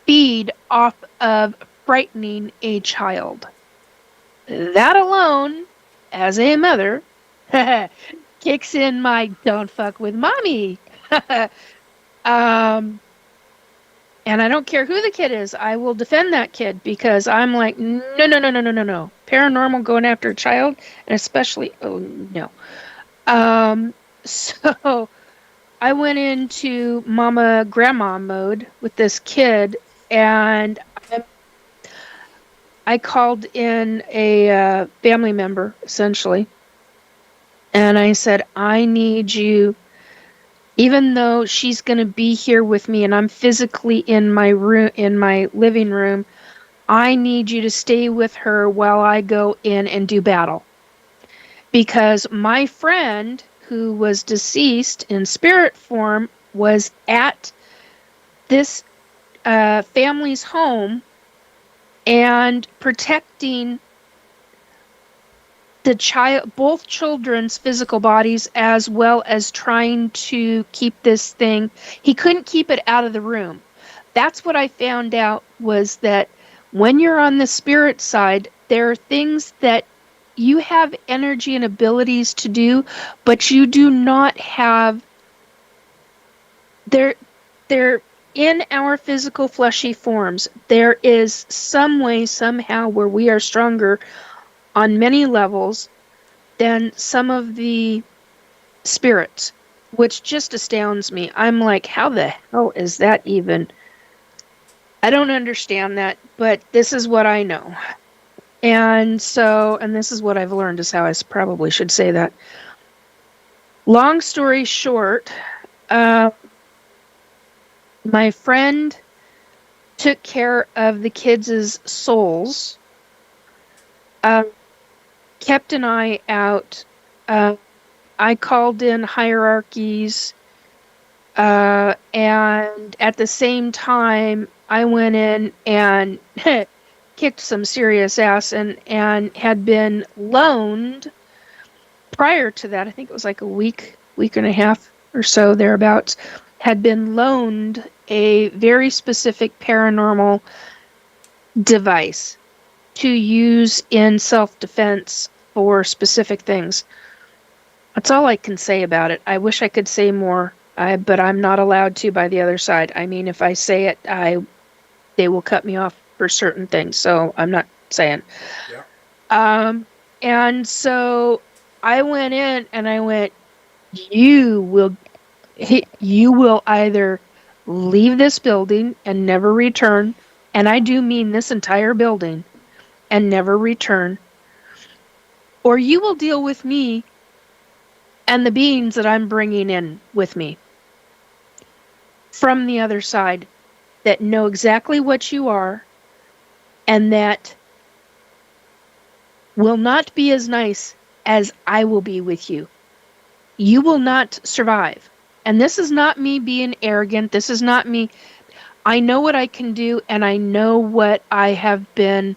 feed off of frightening a child. That alone, as a mother, kicks in my don't fuck with mommy. And I don't care who the kid is, I will defend that kid because I'm like, no. Paranormal going after a child, and especially, oh no. So I went into mama grandma mode with this kid, and I called in a family member, essentially, and I said, I need you, even though she's going to be here with me and I'm physically in my room, in my living room, I need you to stay with her while I go in and do battle. Because my friend, who was deceased in spirit form, was at this family's home and protecting the child, both children's physical bodies, as well as trying to keep this thing. He couldn't keep it out of the room. That's what I found out, was that when you're on the spirit side, there are things that you have energy and abilities to do, but you do not have. They're in our physical fleshy forms. There is some way, somehow, where we are stronger on many levels than some of the spirits, which just astounds me. I'm like, how the hell is that even? I don't understand that, but this is what I know. And this is what I've learned, is how I probably should say that. Long story short, my friend took care of the kids' souls, kept an eye out. I called in hierarchies, and at the same time, I went in and kicked some serious ass and had been loaned prior to that. I think it was like a week and a half or so, thereabouts, had been loaned a very specific paranormal device to use in self-defense for specific things. That's all I can say about it. I wish I could say more, but I'm not allowed to by the other side. I mean, if I say it, they will cut me off for certain things, so I'm not saying. Yeah. And so I went in and I went, you will either leave this building and never return and I do mean this entire building, and never return, or you will deal with me and the beings that I'm bringing in with me from the other side that know exactly what you are and that will not be as nice as I will be with you. You will not survive. And this is not me being arrogant. This is not me. I know what I can do, and I know what I have been.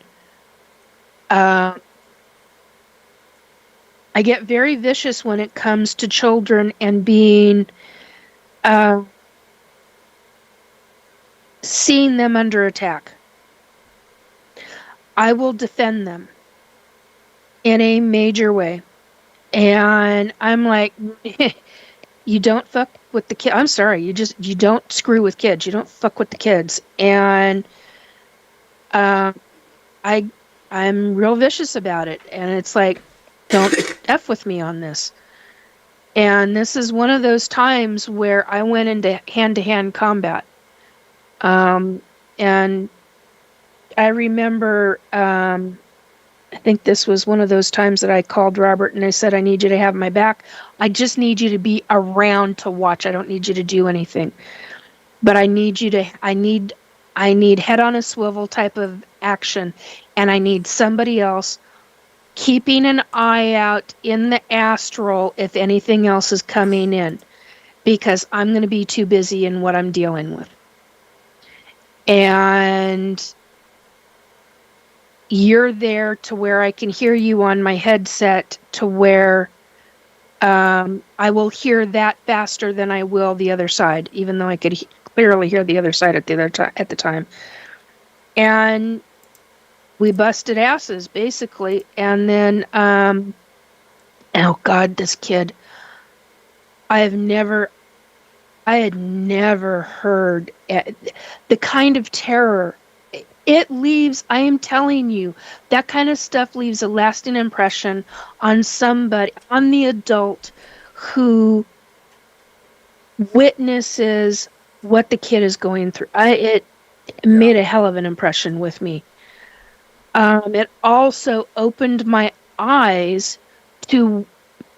I get very vicious when it comes to children and being. Seeing them under attack. I will defend them in a major way. And I'm like, you don't fuck with the kid. I'm sorry, you don't screw with kids. You don't fuck with the kids. And I'm real vicious about it. And it's like, don't F with me on this. And this is one of those times where I went into hand-to-hand combat. And I remember, I think this was one of those times that I called Robert and I said, I need you to have my back. I just need you to be around to watch. I don't need you to do anything, but I need head on a swivel type of action. And I need somebody else keeping an eye out in the astral if anything else is coming in, because I'm going to be too busy in what I'm dealing with. And you're there to where I can hear you on my headset, to where I will hear that faster than I will the other side, even though I could clearly hear the other side at the time. And we busted asses, basically. And then, oh God, this kid. I had never heard the kind of terror. It leaves, I am telling you, that kind of stuff leaves a lasting impression on somebody, on the adult who witnesses what the kid is going through. It made a hell of an impression with me. It also opened my eyes to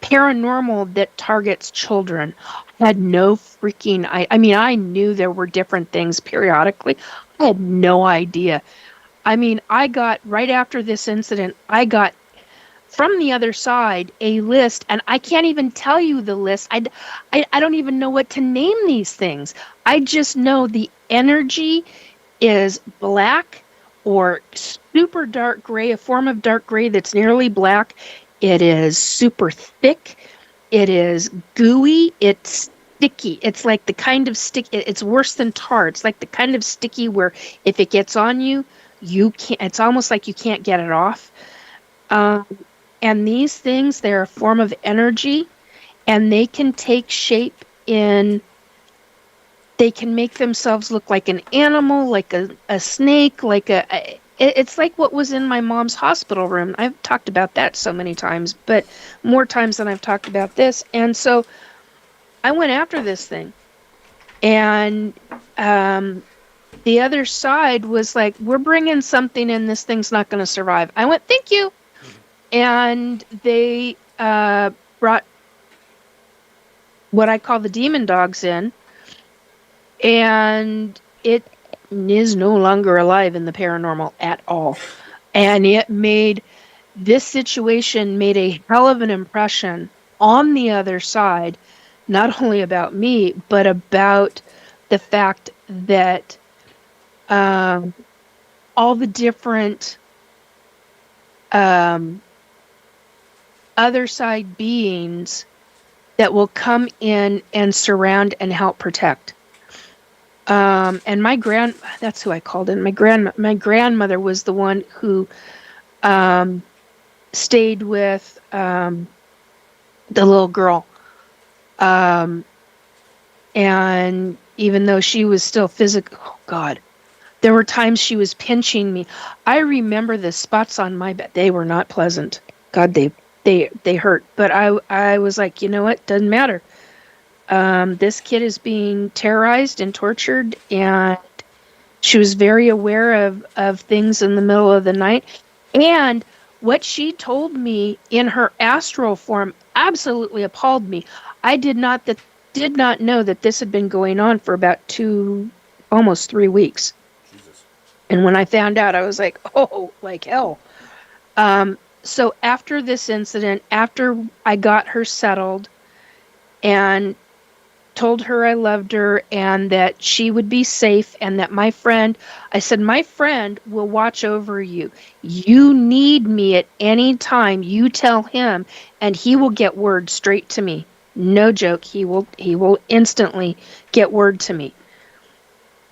paranormal that targets children. I had no freaking... I mean, I knew there were different things periodically. I had no idea. I mean, I got, right after this incident, I got from the other side a list, and I can't even tell you the list. I don't even know what to name these things. I just know the energy is black or super dark gray, a form of dark gray that's nearly black. It is super thick. It is gooey. It's sticky. It's like the kind of stick. It's worse than tar. It's like the kind of sticky where if it gets on you, you can't. It's almost like you can't get it off. And these things, they're a form of energy, and they can take shape in. They can make themselves look like an animal, like a snake, like a. It's like what was in my mom's hospital room. I've talked about that so many times, but more times than I've talked about this. And so I went after this thing. And the other side was like, we're bringing something in. This thing's not going to survive. I went, thank you. And they brought what I call the demon dogs in. And it is no longer alive in the paranormal at all. And it made this situation made a hell of an impression on the other side, not only about me, but about the fact that all the different other side beings that will come in and surround and help protect. And that's who I called in. My grandmother was the one who stayed with the little girl. And even though she was still physical, oh God, there were times she was pinching me. I remember the spots on my back. They were not pleasant. God, they hurt. But I was like, you know what? Doesn't matter. This kid is being terrorized and tortured, and She was very aware of things in the middle of the night. And what she told me in her astral form absolutely appalled me. I did not know that this had been going on for about almost 3 weeks. Jesus. And when I found out, I was like, oh, like hell. So after this incident, after I got her settled and told her I loved her and that she would be safe and that my friend will watch over you. You need me at any time. You tell him and he will get word straight to me. No joke. He will instantly get word to me.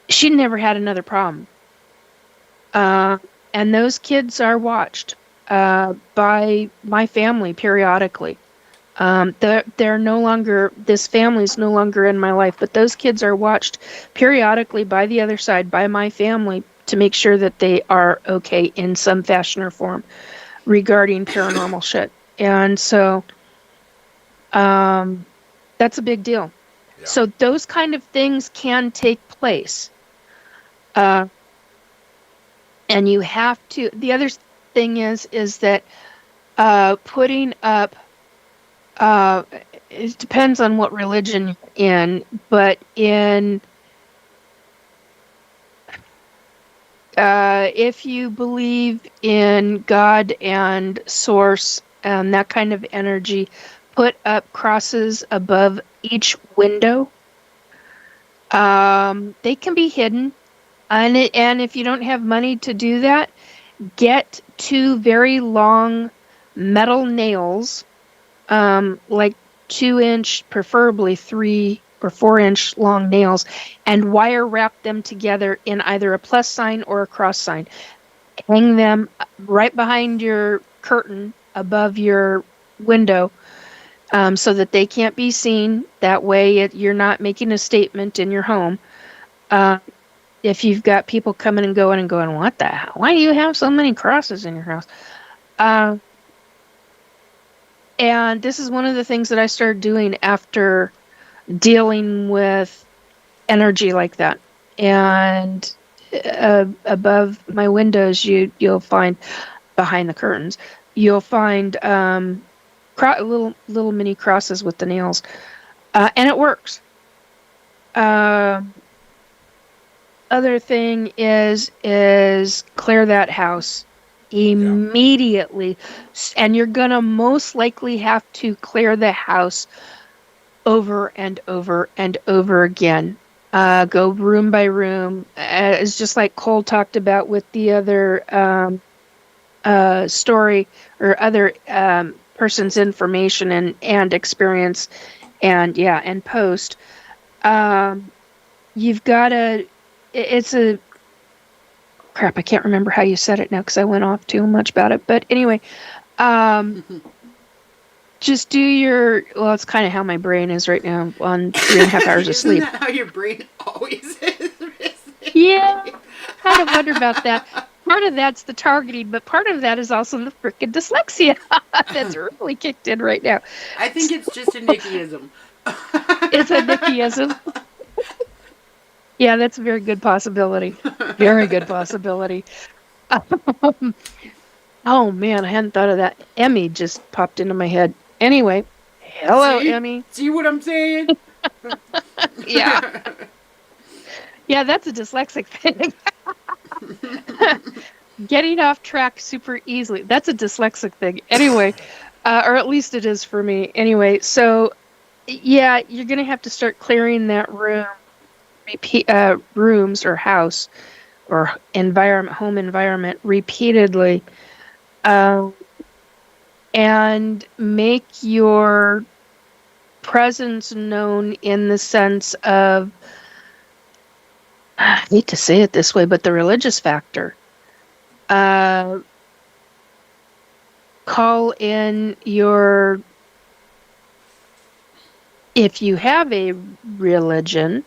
She never had another problem. And those kids are watched by my family periodically. They're no longer, this family's no longer in my life, but those kids are watched periodically by the other side, by my family, to make sure that they are okay in some fashion or form regarding paranormal shit. And so, that's a big deal. Yeah. So those kind of things can take place. And you have to, the other thing is that, putting up, it depends on what religion you're in, but if you believe in God and source and that kind of energy, put up crosses above each window. They can be hidden. And if you don't have money to do that, get 2 very long metal nails, like 2-inch, preferably 3 or 4-inch long nails, and wire wrap them together in either a plus sign or a cross sign. Hang them right behind your curtain above your window, so that they can't be seen. That way you're not making a statement in your home. If you've got people coming and going, what the hell? Why do you have so many crosses in your house? And this is one of the things that I started doing after dealing with energy like that. And above my windows, you'll find, behind the curtains, you'll find little mini crosses with the nails, and it works. Other thing is clear that house immediately. And you're gonna most likely have to clear the house over and over and over again. Go room by room. It's just like Cole talked about with the other story or other person's information and experience and post. You've got to, it's a, crap, I can't remember how you said it now because I went off too much about it. But anyway, just do your, well, it's kind of how my brain is right now on 3.5 hours of sleep. Isn't that how your brain always is? Yeah, kind of wonder about that. Part of that's the targeting, but part of that is also the frickin' dyslexia that's really kicked in right now. I think it's just a Nikkiism. It's a Nikkiism. Yeah, that's a very good possibility. Very good possibility. Oh man, I hadn't thought of that. Emmy just popped into my head. Anyway, hello, Emmy. See what I'm saying? Yeah. Yeah, that's a dyslexic thing. Getting off track super easily. That's a dyslexic thing. Anyway, or at least it is for me. Anyway, so yeah, you're going to have to start clearing that room, rooms or house or home environment repeatedly, and make your presence known in the sense of, I hate to say it this way, but the religious factor. Call in if you have a religion,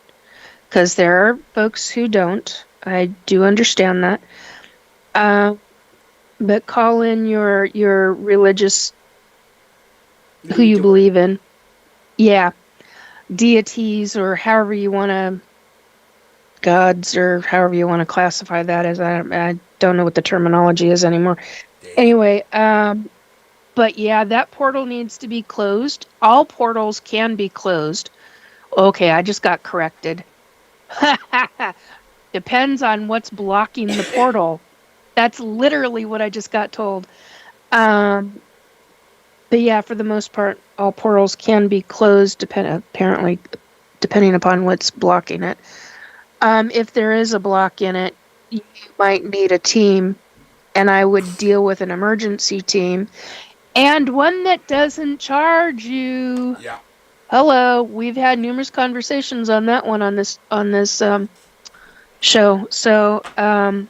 because there are folks who don't. I do understand that. But call in your religious, who you believe in. Yeah. Deities or however you want to gods, or however you want to classify that as. I don't know what the terminology is anymore. Anyway, but yeah, that portal needs to be closed. All portals can be closed. Okay, I just got corrected. Depends on what's blocking the portal. That's literally what I just got told. But yeah, for the most part, all portals can be closed, apparently, depending upon what's blocking it. If there is a block in it, you might need a team, and I would deal with an emergency team, and one that doesn't charge you. Yeah. Hello, we've had numerous conversations on that one on this show. So, and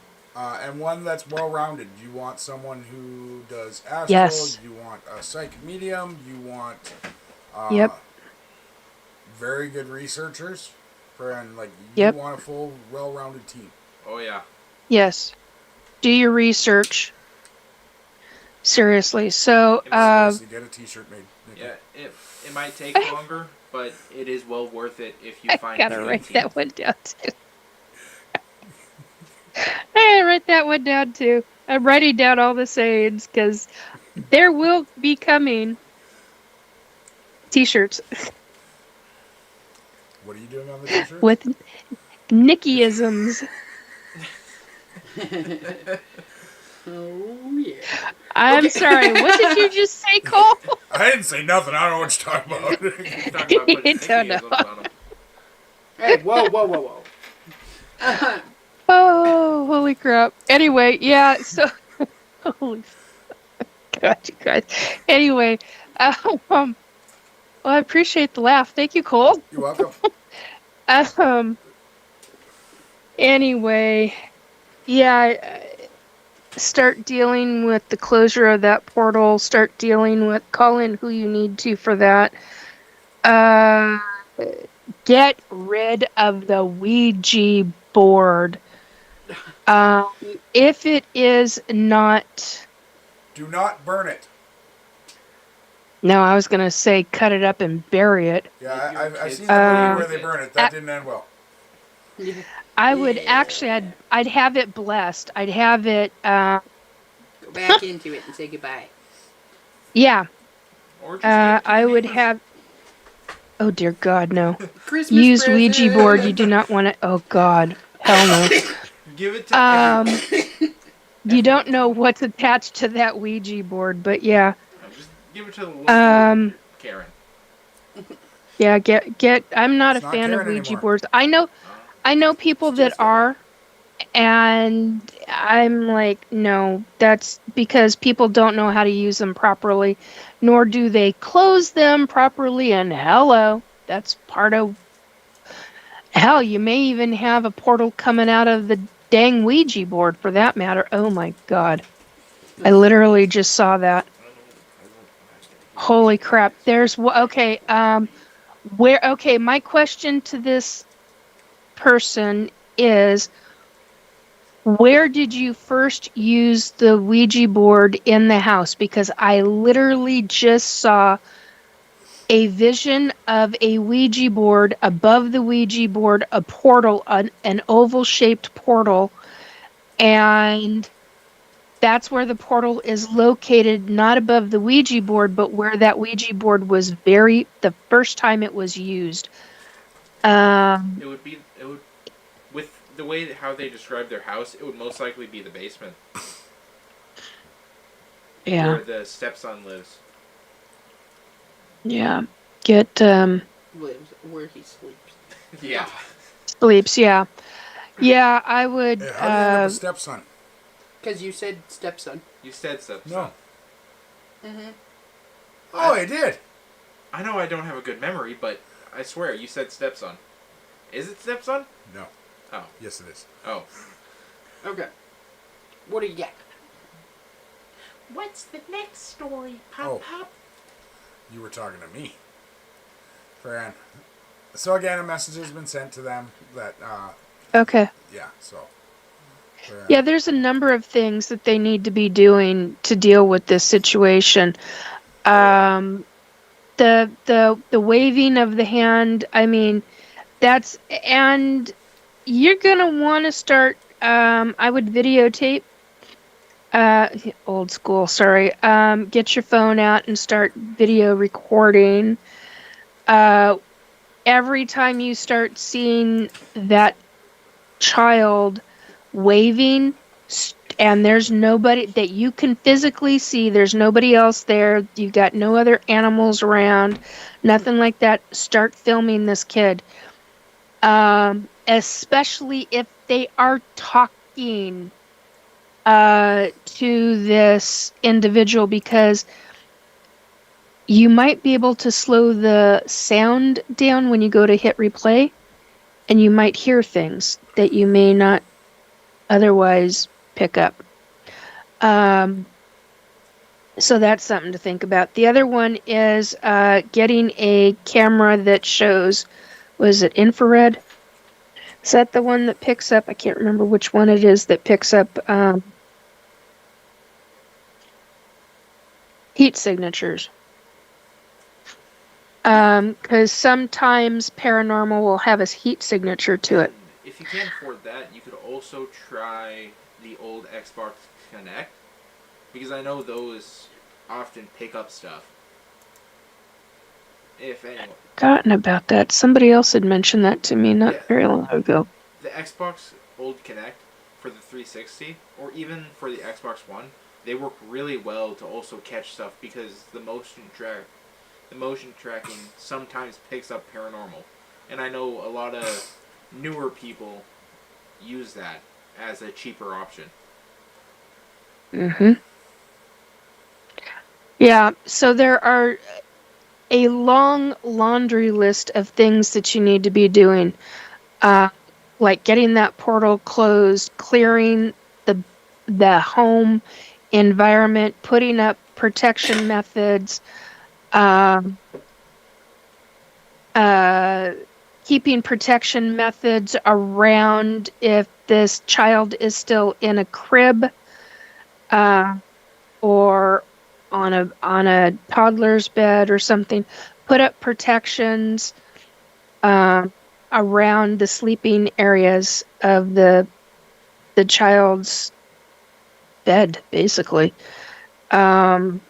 one that's well-rounded. You want someone who does astral. Yes. You want a psychic medium. You want Yep. very good researchers. And like Yep. you want a full, well-rounded team. Oh yeah. Yes. Do your research. Seriously. So, Seriously, get a T-shirt made. Nikki. Yeah, it might take longer, but it is well worth it if you I find gotta a good write team. that one down too. I gotta write that one down too. I'm writing down all the sayings because there will be coming T-shirts What are you doing on the T-shirt? with Nikkiisms. Oh yeah. I'm sorry. What did you just say, Cole? I didn't say nothing. I don't know what you're talking about. He's talking about putting Don't know. Nikkiisms on 'em. Hey, whoa. Oh, holy crap. Anyway, yeah, so holy God, you guys. Anyway, well, I appreciate the laugh. Thank you, Cole. You're welcome. Anyway, yeah, start dealing with the closure of that portal. Start dealing with, call in who you need to for that. Get rid of the Ouija board. If it is not... Do not burn it. No, I was going to say cut it up and bury it. Yeah, If your I've kids seen are the movie okay where with they it. burn it. That didn't end well. I would actually, I'd have it blessed. I'd have it, Go back into it and say goodbye. yeah. Or just give it to I the would neighbors. have, oh dear God, no. Christmas Used present. Ouija board, you do not want to, oh God, hell no. Give it to everyone. You don't know what's attached to that Ouija board, but yeah. Just give it to the little Karen. Yeah, get. I'm not It's a not fan of Karen Ouija anymore. boards. I know people It's that just are, and I'm like, no, that's because people don't know how to use them properly, nor do they close them properly. And hello, that's part of. Hell, you may even have a portal coming out of the dang Ouija board, for that matter. Oh my God, I literally just saw that. Holy crap! There's okay. Okay, my question to this person is, where did you first use the Ouija board in the house? Because I literally just saw a vision of a Ouija board, above the Ouija board, a portal, an oval-shaped portal, and that's where the portal is located, not above the Ouija board, but where that Ouija board was the first time it was used. It would, with the way that how they describe their house, it would most likely be the basement Yeah, where the stepson lives. yeah. Get, Lives where he sleeps. Yeah. sleeps, yeah. Yeah, I would, Hey, how do you end up a stepson? Because you said stepson. You said stepson. No. Mm-hmm. Oh, I did. I know I don't have a good memory, but I swear you said stepson. Is it stepson? No. Oh. Yes, it is. Oh. Okay. What do you got? What's the next story, Pop Oh. Pop? You were talking to me. Fran. So again, a message has been sent to them that, okay. yeah, so. Fran. Yeah, there's a number of things that they need to be doing to deal with this situation. The waving of the hand, I mean, and you're gonna want to start. I would videotape. Old school. Sorry. Get your phone out and start video recording. Every time you start seeing that child waving, and there's nobody that you can physically see, there's nobody else there, you got no other animals around, nothing like that, start filming this kid. Especially if they are talking to this individual, because you might be able to slow the sound down when you go to hit replay, and you might hear things that you may not otherwise pick up. So that's something to think about. The other one is getting a camera that shows, was it infrared? Is that the one that picks up? I can't remember which one it is that picks up heat signatures. Because sometimes paranormal will have a heat signature to it. If you can't afford that, you could also try the old Xbox Connect, because I know those often pick up stuff. If anyone. Forgotten about that. Somebody else had mentioned that to me not very long ago. The Xbox Old Connect for the 360, or even for the Xbox One, they work really well to also catch stuff, because the motion tracking sometimes picks up paranormal. And I know a lot of newer people use that as a cheaper option. Mm-hmm. Yeah, so there are a long laundry list of things that you need to be doing. Like getting that portal closed, clearing the home environment, putting up protection methods, keeping protection methods around if this child is still in a crib, or on a toddler's bed or something. Put up protections around the sleeping areas of the child's bed, basically. Number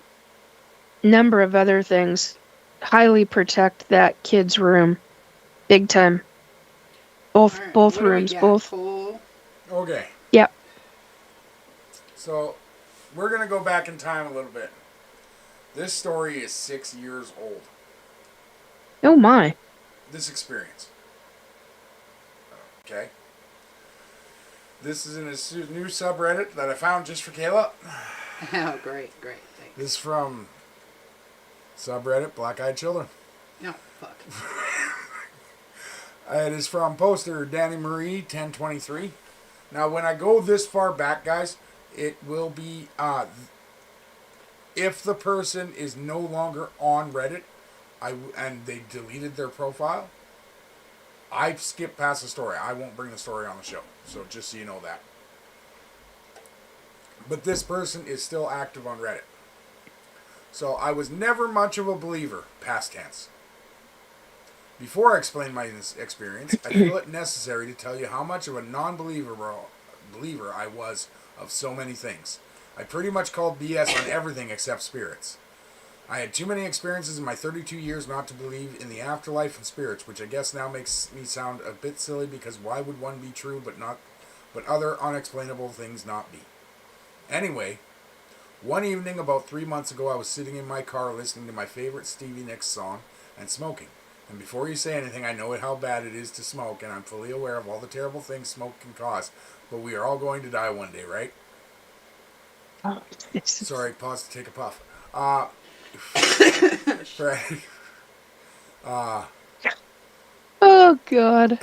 of other things. Highly protect that kid's room, big time. Both rooms, both. Okay. Yep. So, we're gonna go back in time a little bit. This story is 6 years old. Oh my. This experience. Okay. This is in a new subreddit that I found just for Kayla. Oh, great, thanks. This is from subreddit Black Eyed Children. No, fuck. It is from poster Danny Marie 1023. Now, when I go this far back, guys, it will be if the person is no longer on Reddit, and they deleted their profile, I skip past the story. I won't bring the story on the show. So just so you know that. But this person is still active on Reddit. So I was never much of a believer, past tense. Before I explain my experience, I feel it necessary to tell you how much of a believer I was of so many things. I pretty much called BS on everything except spirits. I had too many experiences in my 32 years not to believe in the afterlife and spirits, which I guess now makes me sound a bit silly, because why would one be true but other unexplainable things not be? Anyway, one evening about 3 months ago, I was sitting in my car listening to my favorite Stevie Nicks song and smoking. And before you say anything, I know how bad it is to smoke, and I'm fully aware of all the terrible things smoke can cause. But we are all going to die one day, right? Oh, Sorry, pause to take a puff. Right. Oh, God.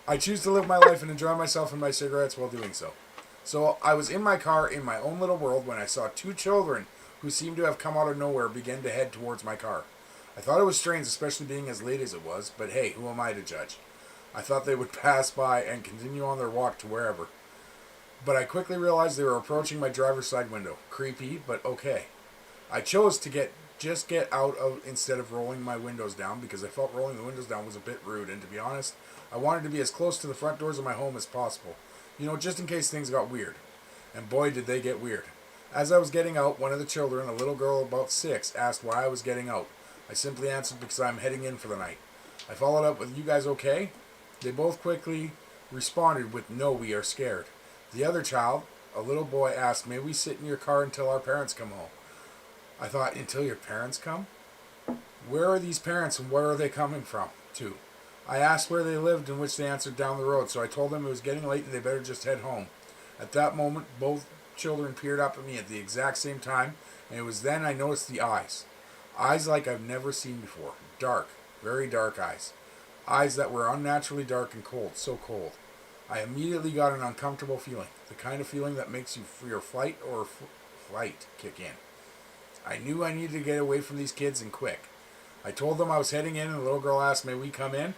I choose to live my life and enjoy myself and my cigarettes while doing so. So I was in my car in my own little world when I saw two children who seemed to have come out of nowhere begin to head towards my car. I thought it was strange, especially being as late as it was, but hey, who am I to judge? I thought they would pass by and continue on their walk to wherever. But I quickly realized they were approaching my driver's side window. Creepy, but okay. I chose to get just get out of instead of rolling my windows down, because I felt rolling the windows down was a bit rude, and to be honest, I wanted to be as close to the front doors of my home as possible. You know, just in case things got weird. And boy, did they get weird. As I was getting out, one of the children, a little girl about 6, asked why I was getting out. I simply answered because I'm heading in for the night. I followed up with, "You guys okay?" They both quickly responded with, "No, we are scared." The other child, a little boy, asked, "May we sit in your car until our parents come home?" I thought, until your parents come? Where are these parents and where are they coming from, too? I asked where they lived, in which they answered down the road, so I told them it was getting late and they better just head home. At that moment, both children peered up at me at the exact same time, and it was then I noticed the eyes. Eyes like I've never seen before. Dark, very dark eyes. Eyes that were unnaturally dark and cold, so cold. I immediately got an uncomfortable feeling, the kind of feeling that makes your flight or flight kick in. I knew I needed to get away from these kids and quick. I told them I was heading in, and the little girl asked, "May we come in?"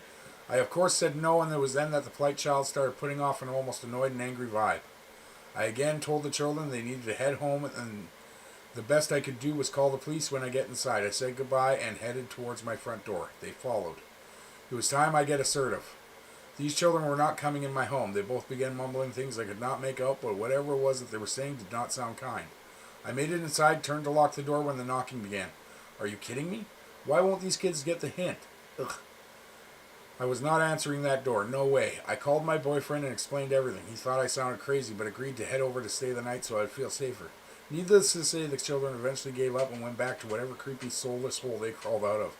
I of course said no, and it was then that the polite child started putting off an almost annoyed and angry vibe. I again told the children they needed to head home, and the best I could do was call the police when I get inside. I said goodbye and headed towards my front door. They followed. It was time I get assertive. These children were not coming in my home. They both began mumbling things I could not make out, but whatever it was that they were saying did not sound kind. I made it inside, turned to lock the door when the knocking began. Are you kidding me? Why won't these kids get the hint? Ugh. I was not answering that door. No way. I called my boyfriend and explained everything. He thought I sounded crazy, but agreed to head over to stay the night so I'd feel safer. Needless to say, the children eventually gave up and went back to whatever creepy, soulless hole they crawled out of.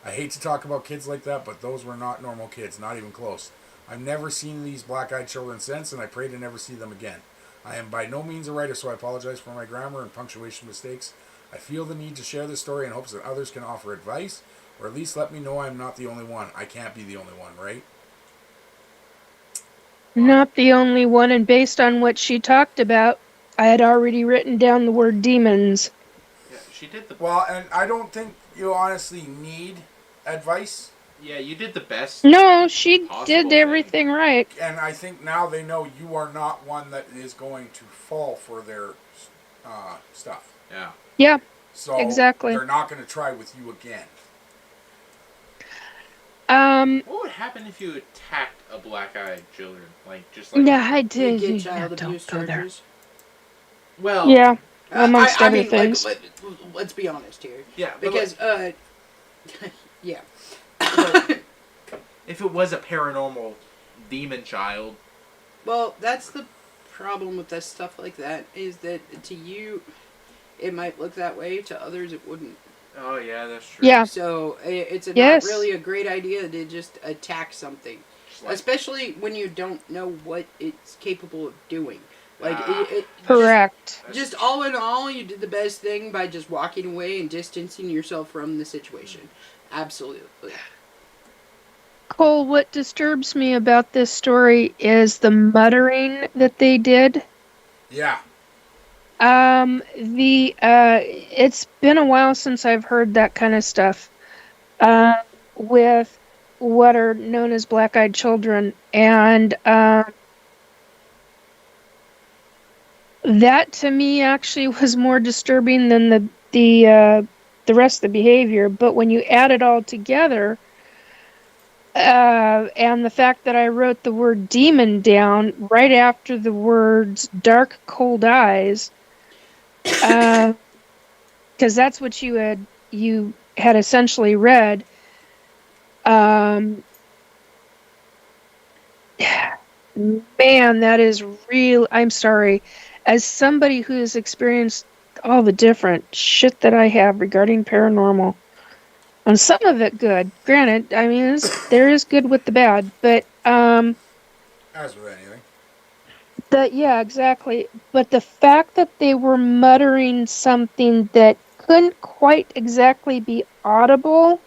I hate to talk about kids like that, but those were not normal kids, not even close. I've never seen these black-eyed children since, and I pray to never see them again. I am by no means a writer, so I apologize for my grammar and punctuation mistakes. I feel the need to share this story in hopes that others can offer advice, or at least let me know I'm not the only one. I can't be the only one, right? Not the only one, and based on what she talked about, I had already written down the word demons. Yeah, she did the... Well, and I don't think you honestly need advice. Yeah, you did the best. No, she possible did everything right. And I think now they know you are not one that is going to fall for their stuff. Yeah. Yeah, So exactly. they're not going to try with you again. What would happen if you attacked a black-eyed children? Just like... Yeah, I You did. get Yeah, child don't abuse go there. charges. Well... Yeah, amongst other I mean, things. let's be honest here. Yeah, but Because, yeah. if it was a paranormal demon child... Well, that's the problem with this stuff like that, is that to you, it might look that way, to others it wouldn't. Oh, yeah, that's true. Yeah. So it's Yes. not really a great idea to just attack something. Especially when you don't know what it's capable of doing. Correct. Just all in all, you did the best thing by just walking away and distancing yourself from the situation. Absolutely. Cole, what disturbs me about this story is the muttering that they did. Yeah. It's been a while since I've heard that kind of stuff. With what are known as black-eyed children, and that to me actually was more disturbing than the rest of the behavior. But when you add it all together, and the fact that I wrote the word demon down right after the words dark, cold eyes, because that's what you had essentially read. Man, that is real. I'm sorry. As somebody who has experienced all the different shit that I have regarding paranormal, and some of it good. Granted, I mean, there is good with the bad, but As with anything. yeah, exactly. But the fact that they were muttering something that couldn't quite exactly be audible,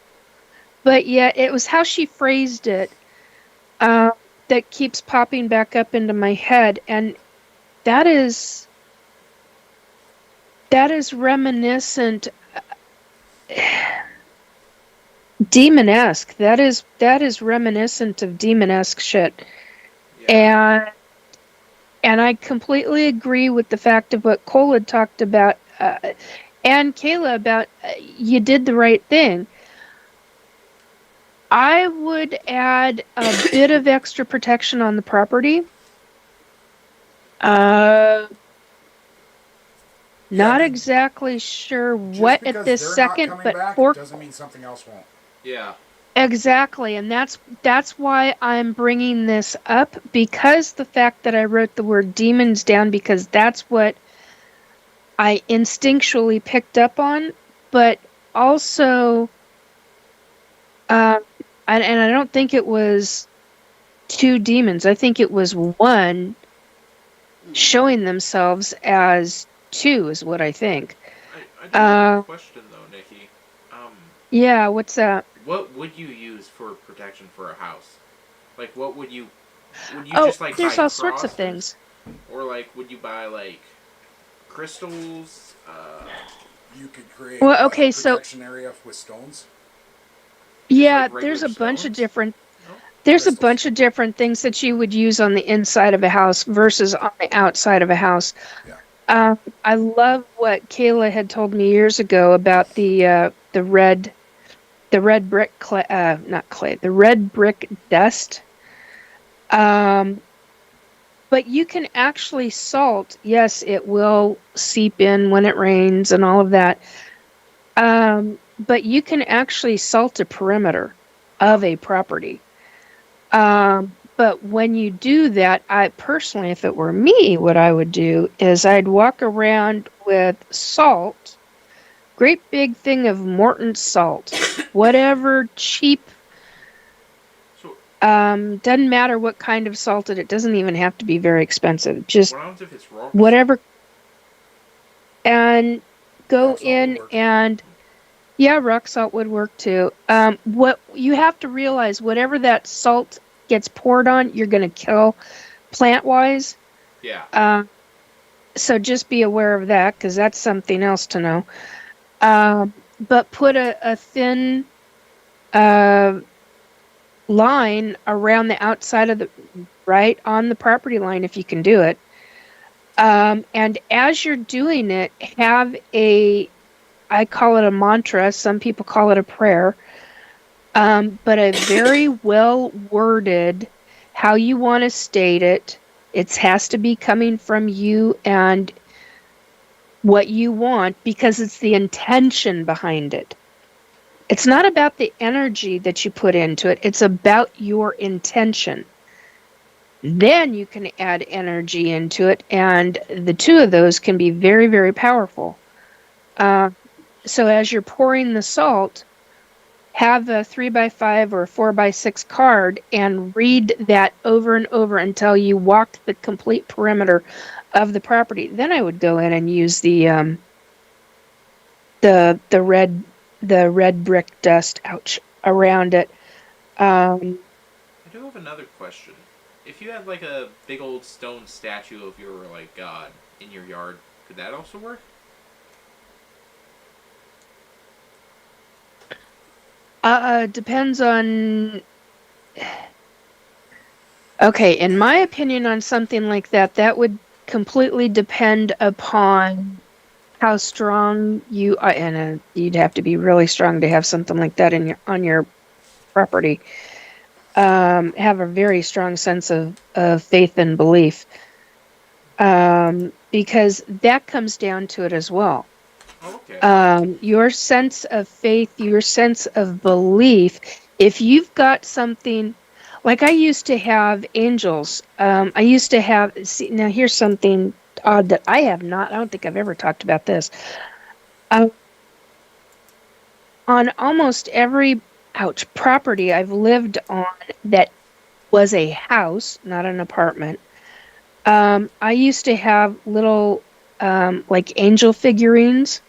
but yet it was how she phrased it that keeps popping back up into my head, and that is reminiscent. Demonesque. That is reminiscent of demonesque shit. Yeah. And I completely agree with the fact of what Cole had talked about. And Kayla, about you did the right thing. I would add a bit of extra protection on the property. Not exactly sure what at this second, but it doesn't mean something else won't. Yeah. Exactly, and that's why I'm bringing this up, because the fact that I wrote the word demons down, because that's what I instinctually picked up on, but also, and I don't think it was 2 demons. I think it was 1 showing themselves as 2 is what I think. I do have a question though, Nikki. Yeah, what's that? What would you use for protection for a house? Like, what would you Oh, just like there's buy all sorts of crosses? things. Or like, would you buy like crystals? You could create Well, okay, a so protection area with stones. yeah, like there's a regular bunch of stones? different. No? There's a Crystals. bunch of different things that you would use on the inside of a house versus on the outside of a house. Yeah. I love what Kayla had told me years ago about the red brick clay, not clay, the red brick dust. But you can actually salt. Yes, it will seep in when it rains and all of that. But you can actually salt a perimeter of a property. But when you do that, I personally, if it were me, what I would do is I'd walk around with salt, great big thing of Morton salt, whatever cheap, So, doesn't matter what kind of salt it doesn't even have to be very expensive. Just what happens if it's rock? whatever, and go Rock salt in would work. and yeah, rock salt would work too. What you have to realize, whatever that salt gets poured on, you're going to kill plant-wise. Yeah. So just be aware of that, because that's something else to know. But put a thin line around the outside of right on the property line if you can do it. And as you're doing it, have I call it a mantra, some people call it a prayer, but a very well worded, how you want to state it. It has to be coming from you and what you want, because it's the intention behind it. It's not about the energy that you put into it. It's about your intention. Then you can add energy into it, and the 2 of those can be very, very powerful. So as you're pouring the salt, have a 3x5 or 4x6 card and read that over and over until you walk the complete perimeter of the property. Then I would go in and use the red brick dust around it. I do have another question. If you had like a big old stone statue of your like god in your yard, could that also work? Depends on. Okay, in my opinion, on something like that, that would completely depend upon how strong you are, and you'd have to be really strong to have something like that on your property. Have a very strong sense of faith and belief, because that comes down to it as well. Okay. Your sense of faith, your sense of belief. If you've got something, like I used to have angels. I used to have. See, now here's something odd that I have not. I don't think I've ever talked about this. On almost every property I've lived on that was a house, not an apartment. I used to have little like angel figurines,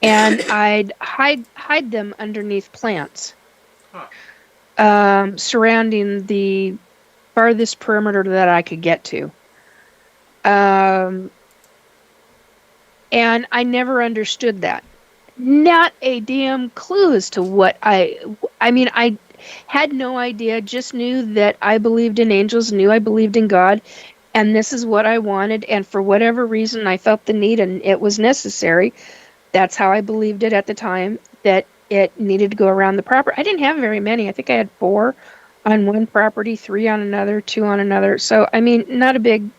and I'd hide them underneath plants, surrounding the farthest perimeter that I could get to. And I never understood that. Not a damn clue as to what I mean, I had no idea, just knew that I believed in angels, knew I believed in God, and this is what I wanted, and for whatever reason I felt the need and it was necessary. That's how I believed it at the time, that it needed to go around the property. I didn't have very many. I think I had 4 on one property, 3 on another, 2 on another. So, I mean, not a big,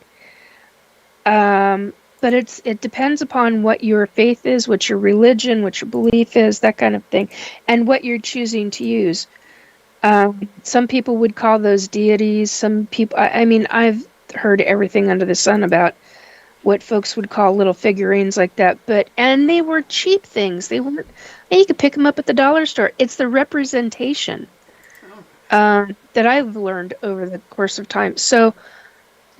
but it depends upon what your faith is, what your religion, what your belief is, that kind of thing, and what you're choosing to use. Some people would call those deities. Some people, I mean, I've heard everything under the sun about what folks would call little figurines like that, and they were cheap things. They weren't, and you could pick them up at the dollar store. It's the representation that I've learned over the course of time. So,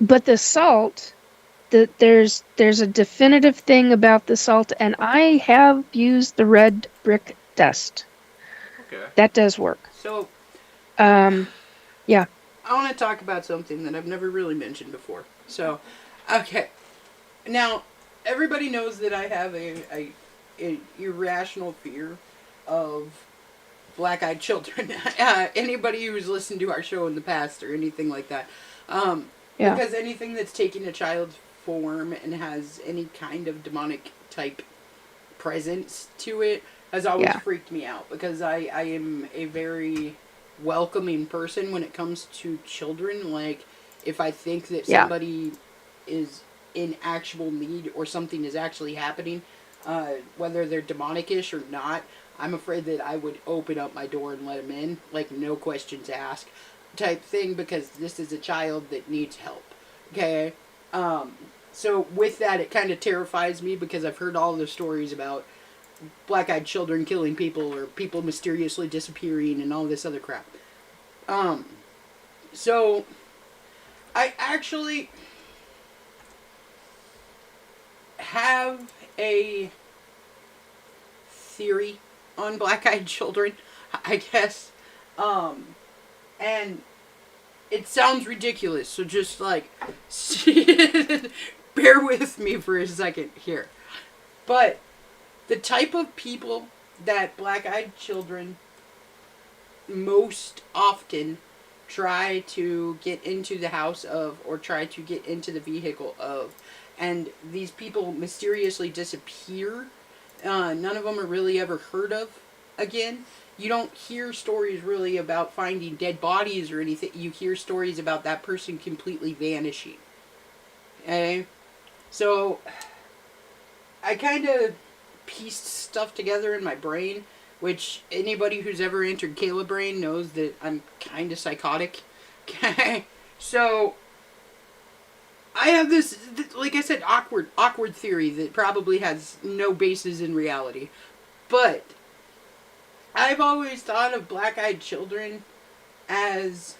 but the salt, there's a definitive thing about the salt, and I have used the red brick dust. Okay. That does work. So, yeah. I want to talk about something that I've never really mentioned before. So, okay. Now, everybody knows that I have a irrational fear of black-eyed children. Anybody who's listened to our show in the past or anything like that. Yeah. Because anything that's taking a child's form and has any kind of demonic type presence to it has always freaked me out. Because I am a very welcoming person when it comes to children. Like, if I think that somebody is in actual need or something is actually happening, whether they're demonic-ish or not, I'm afraid that I would open up my door and let them in, like no questions asked type thing, because this is a child that needs help. Okay? So with that, it kind of terrifies me, because I've heard all the stories about black-eyed children killing people or people mysteriously disappearing and all this other crap. So I actually have a theory on black-eyed children, I guess. And it sounds ridiculous, so just like bear with me for a second here. But the type of people that black-eyed children most often try to get into the house of, or try to get into the vehicle of, and these people mysteriously disappear. None of them are really ever heard of again. You don't hear stories really about finding dead bodies or anything. You hear stories about that person completely vanishing. Okay? So, I kind of pieced stuff together in my brain, which anybody who's ever entered Kayla brain knows that I'm kind of psychotic. Okay? So, I have this, like I said, awkward theory that probably has no basis in reality. But I've always thought of black-eyed children as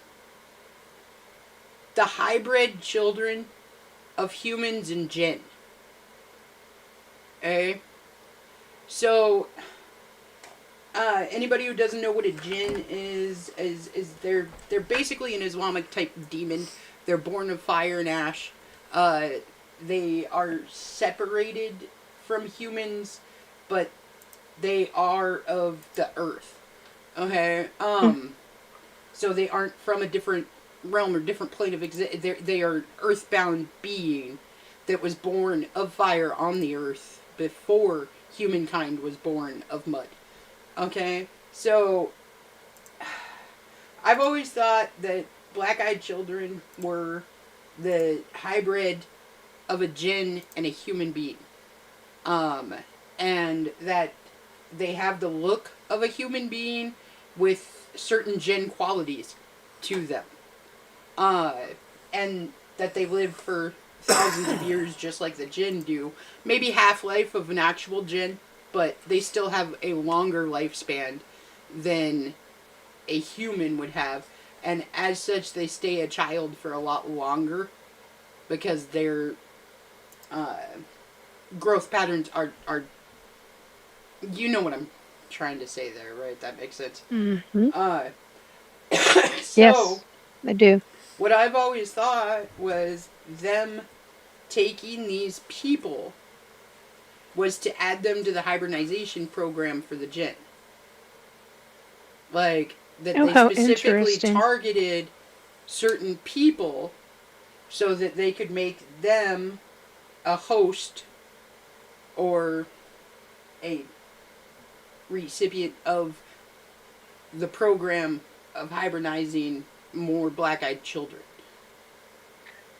the hybrid children of humans and jinn. Okay? So, anybody who doesn't know what a jinn is they're basically an Islamic type demon. They're born of fire and ash. They are separated from humans, but they are of the earth. Okay? So they aren't from a different realm or different plane of existence. They are earthbound being that was born of fire on the earth before humankind was born of mud. Okay? So, I've always thought that black-eyed children were the hybrid of a jinn and a human being. And that they have the look of a human being with certain jinn qualities to them. And that they live for thousands of years just like the jinn do. Maybe half-life of an actual jinn, but they still have a longer lifespan than a human would have. And as such, they stay a child for a lot longer because their growth patterns are you know what I'm trying to say there, right? That makes sense. Mm-hmm. So, yes, I do. What I've always thought was them taking these people was to add them to the hibernization program for the jinn. Like, that they specifically targeted certain people so that they could make them a host or a recipient of the program of hybridizing more black-eyed children.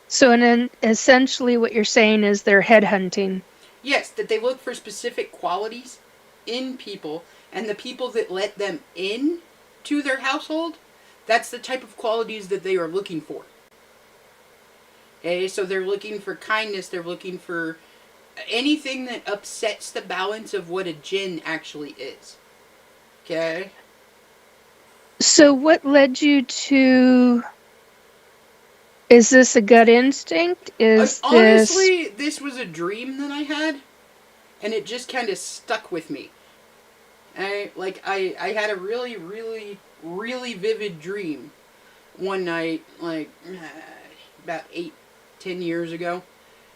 So, and then essentially what you're saying is they're headhunting. Yes, that they look for specific qualities in people, and the people that let them in to their household, that's the type of qualities that they are looking for. Okay, so they're looking for kindness, they're looking for anything that upsets the balance of what a jinn actually is. Okay? So what led you to... Is this a gut instinct? Honestly, this was a dream that I had, and it just kind of stuck with me. I had a really, really, really vivid dream one night, about 8-10 years ago,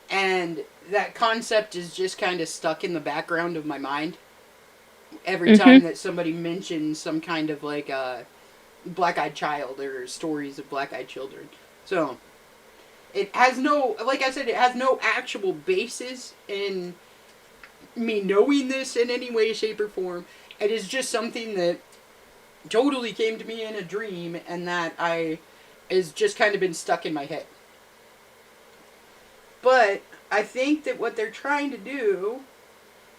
and that concept is just kind of stuck in the background of my mind. Every time that somebody mentions some kind of black-eyed child or stories of black-eyed children. So, it has no, like I said, it has no actual basis in me knowing this in any way, shape, or form. It is just something that totally came to me in a dream and that is just kind of been stuck in my head. But I think that what they're trying to do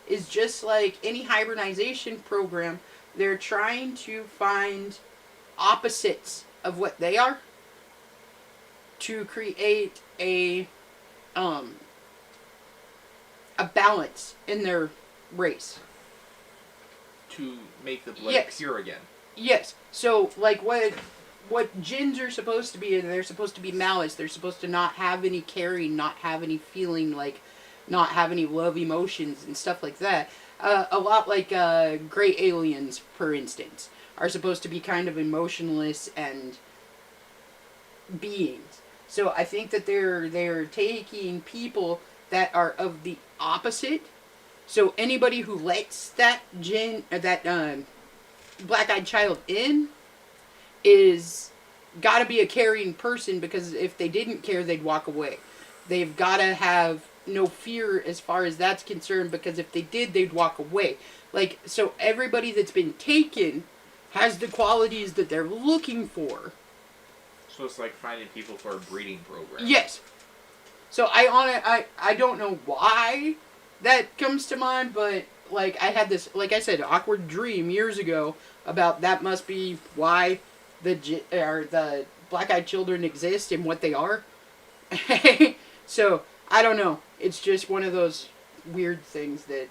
is just like any hybridization program, they're trying to find opposites of what they are to create a balance in their race. To make the blood pure again. Yes. So, like, what jinns are supposed to be, they're supposed to be malice. They're supposed to not have any caring, not have any feeling, not have any love emotions and stuff like that. A lot like gray aliens, for instance, are supposed to be kind of emotionless and beings. So I think that they're taking people that are of the opposite. So anybody who lets that black-eyed child in is got to be a caring person, because if they didn't care, they'd walk away. They've got to have no fear as far as that's concerned, because if they did, they'd walk away. So everybody that's been taken has the qualities that they're looking for. So it's like finding people for a breeding program. Yes. So I don't know why that comes to mind, but I had this, like I said, awkward dream years ago about that must be why the black-eyed children exist and what they are. So I don't know. It's just one of those weird things that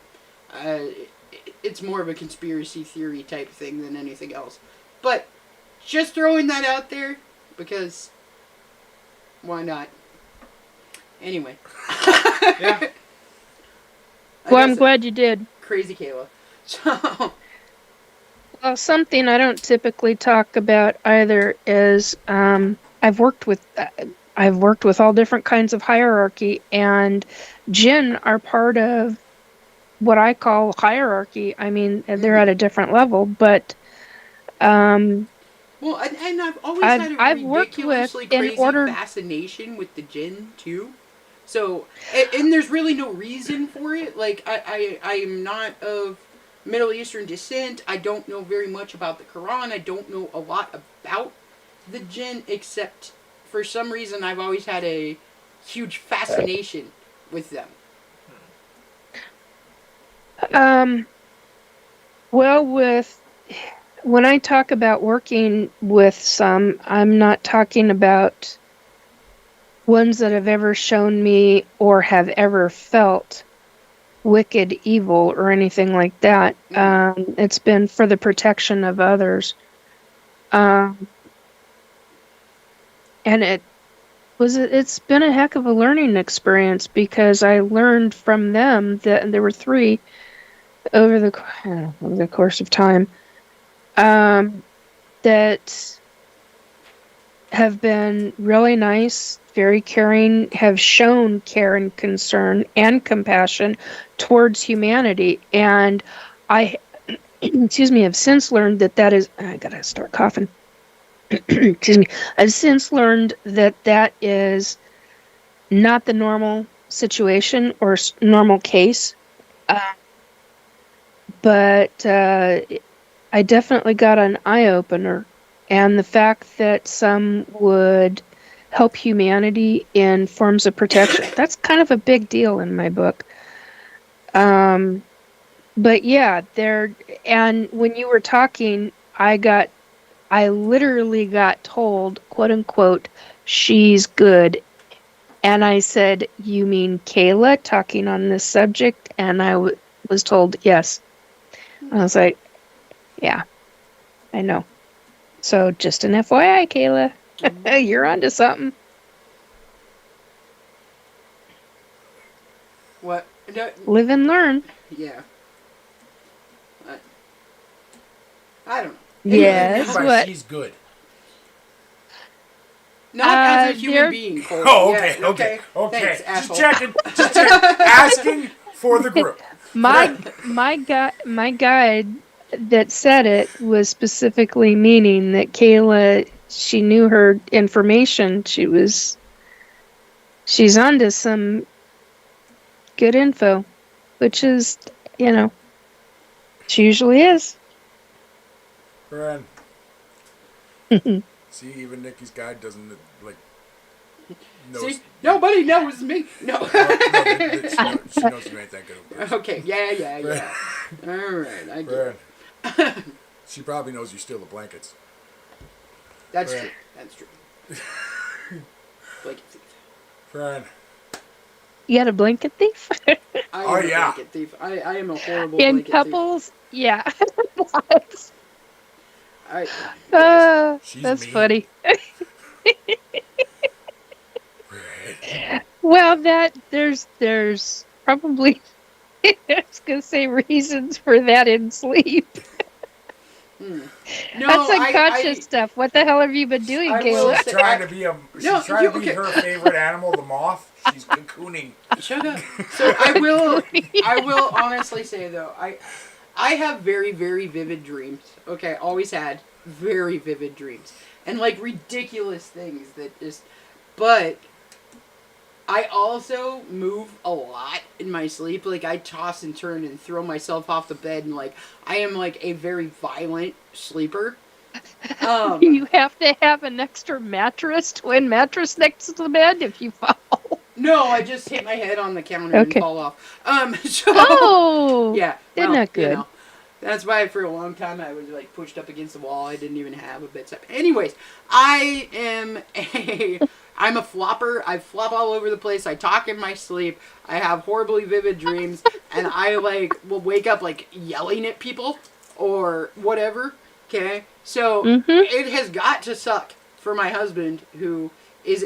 it's more of a conspiracy theory type thing than anything else. But just throwing that out there, because why not? Anyway. Yeah. Well, I'm glad you did. Crazy Kayla. So. Well, something I don't typically talk about either is I've worked with all different kinds of hierarchy, and jinn are part of what I call hierarchy. I mean, they're at a different level, but well, and I've always had a ridiculously crazy fascination with the jinn too. So, and there's really no reason for it. I am not of Middle Eastern descent. I don't know very much about the Quran. I don't know a lot about the jinn, except for some reason I've always had a huge fascination with them. Well, when I talk about working with some, I'm not talking about ones that have ever shown me or have ever felt wicked evil or anything like that. It's been for the protection of others. And it's been a heck of a learning experience, because I learned from them that there were 3 over the course of time that have been really nice, very caring, have shown care and concern and compassion towards humanity. And I, have since learned that is, I gotta start coughing. I've since learned that is not the normal situation or normal case, but I definitely got an eye opener, and the fact that some would help humanity in forms of protection, that's kind of a big deal in my book. But yeah, and when you were talking, I literally got told, quote unquote, she's good. And I said, you mean Kayla talking on this subject? And I was told, yes. I was like, yeah, I know. So just an FYI, Kayla, you're onto something. What? No, Live and learn. yeah. I don't know. Yes, By what? she's good. Not as a human they're- being, Cole. Oh, Yeah, okay. Thanks, Just asshole. checking. Asking for the group. My guide that said it was specifically meaning that Kayla, she knew her information. She's onto some good info, which is, she usually is. Friend. See, even Nikki's guide doesn't knows. See, nobody knows me. No. She knows you ain't that good of a person. Okay. Yeah. All right. I get it. She probably knows you steal the blankets. That's Right. true. That's true. Blanket thief. Friend. You got a blanket thief? I Oh, am a yeah. blanket thief. I am a horrible In blanket couples, yeah. thief. She's That's mean. funny. Friend. Well, there's probably I was gonna say reasons for that in sleep. No, That's unconscious stuff. What the hell have you been doing, I will Kayla? say- Trying to be okay. her favorite animal, the moth. She's cocooning. Shut up. So I will honestly say though, I have very, very vivid dreams. Okay, always had very vivid dreams. And like ridiculous things that just, but I also move a lot in my sleep. Like I toss and turn and throw myself off the bed, and like I am like a very violent sleeper. You have to have an extra twin mattress next to the bed if you fall. No, I just hit my head on the counter and Okay. fall off. So Oh, yeah, they're well, not good. That's why for a long time I was like pushed up against the wall. I didn't even have a bedside. Anyways, I'm a flopper. I flop all over the place. I talk in my sleep. I have horribly vivid dreams, and I will wake up yelling at people or whatever. Okay, so it has got to suck for my husband, who is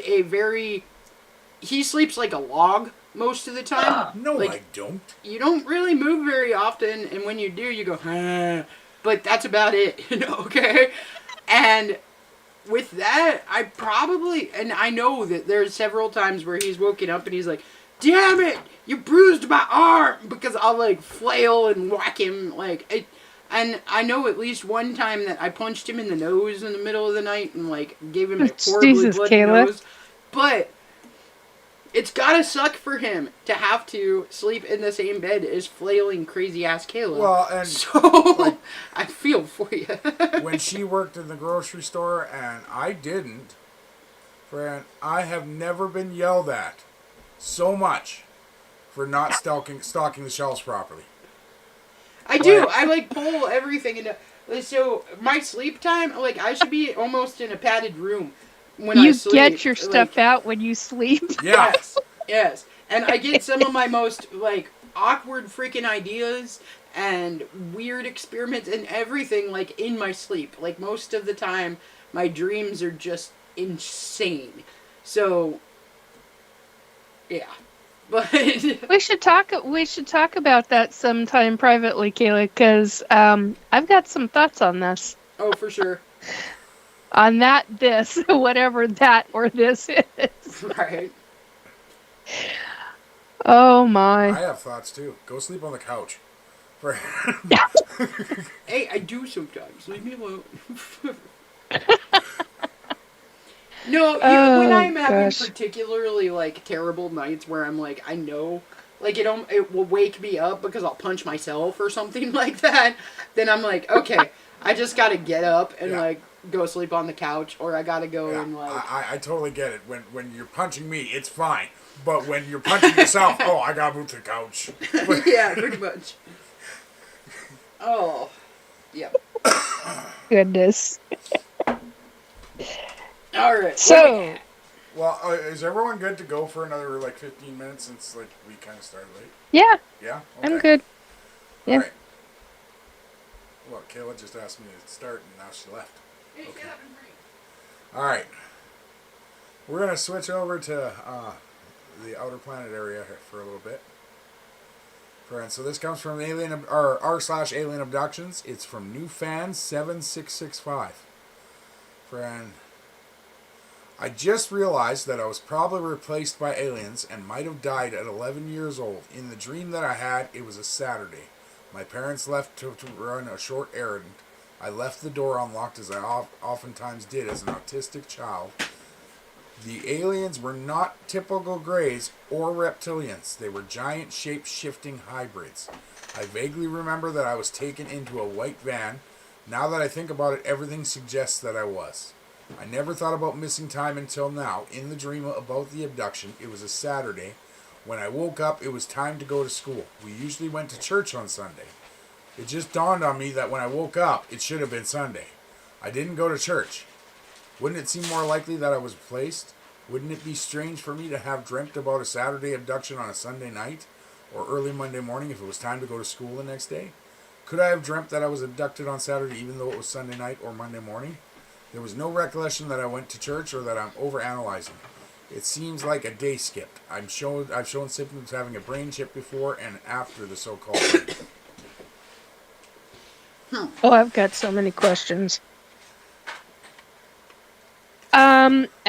he sleeps like a log most of the time. No, I don't. You don't really move very often, and when you do, you go, but that's about it, okay? And with that, and I know that there's several times where he's woken up and he's like, damn it, you bruised my arm, because I'll flail and whack him, and I know at least one time that I punched him in the nose in the middle of the night and gave him a horribly Jesus, bloody Kayla. nose, but it's gotta suck for him to have to sleep in the same bed as flailing crazy ass Kayla. Well, and so I feel for you. when she worked in the grocery store and I didn't, friend, I have never been yelled at so much for not stocking the shelves properly. I do. I pull everything into. So my sleep time, I should be almost in a padded room when I You sleep. get your stuff out when you sleep. Yeah. Yes. And I get some of my most awkward freaking ideas and weird experiments and everything in my sleep. Most of the time, my dreams are just insane. So, yeah. But We should talk about that sometime privately, Kayla, because I've got some thoughts on this. oh, for sure. On this, whatever that or this is. Right. Oh my. I have thoughts too. Go sleep on the couch. Hey, I do sometimes. Leave me alone. No, when Oh, I'm having gosh. particularly like terrible nights where I'm like, I know, like it will wake me up because I'll punch myself or something like that. Then I'm like, okay, I just gotta get up and like go sleep on the couch, or I gotta go and like. I totally get it. When you're punching me, it's fine. But when you're punching yourself, oh, I gotta move to the couch. Yeah, pretty much. Oh, yeah. Goodness. All right. So, Well, is everyone good to go for another like 15 minutes since like we kind of started late? yeah, Yeah, I'm good. Yeah. All right. Well, Kayla just asked me to start, and now she left. Okay. All right. We're gonna switch over to the outer planet area here for a little bit. Friends, so this comes from r/alien abductions. It's from New Fan 7665. Friend, I just realized that I was probably replaced by aliens and might have died at 11 years old. In the dream that I had, it was a Saturday. My parents left to run a short errand. I left the door unlocked as I oftentimes did as an autistic child. The aliens were not typical greys or reptilians. They were giant shape-shifting hybrids. I vaguely remember that I was taken into a white van. Now that I think about it, everything suggests that I was. I never thought about missing time until now. In the dream about the abduction, it was a Saturday. When I woke up, it was time to go to school. We usually went to church on Sunday. It just dawned on me that when I woke up, it should have been Sunday. I didn't go to church. Wouldn't it seem more likely that I was replaced? Wouldn't it be strange for me to have dreamt about a Saturday abduction on a Sunday night or early Monday morning if it was time to go to school the next day? Could I have dreamt that I was abducted on Saturday even though it was Sunday night or Monday morning? There was no recollection that I went to church or that I'm overanalyzing. It seems like a day skipped. I've shown symptoms of having a brain chip before and after the so-called dream. Oh, I've got so many questions.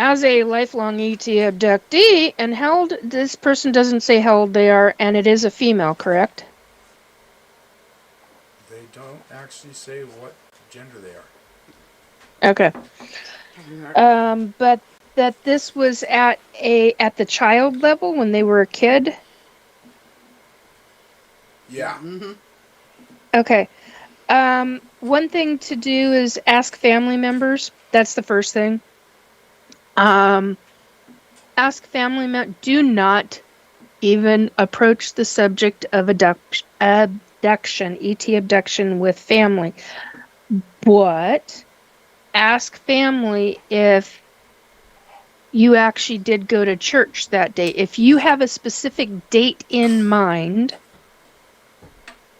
As a lifelong ET abductee and held, this person doesn't say how old they are, and it is a female, correct? They don't actually say what gender they are. Okay. But that this was at the child level when they were a kid? Yeah. Mm-hmm. Okay. One thing to do is ask family members. That's the first thing. Ask family members. Do not even approach the subject of abduction, ET abduction with family. But ask family if you actually did go to church that day. If you have a specific date in mind,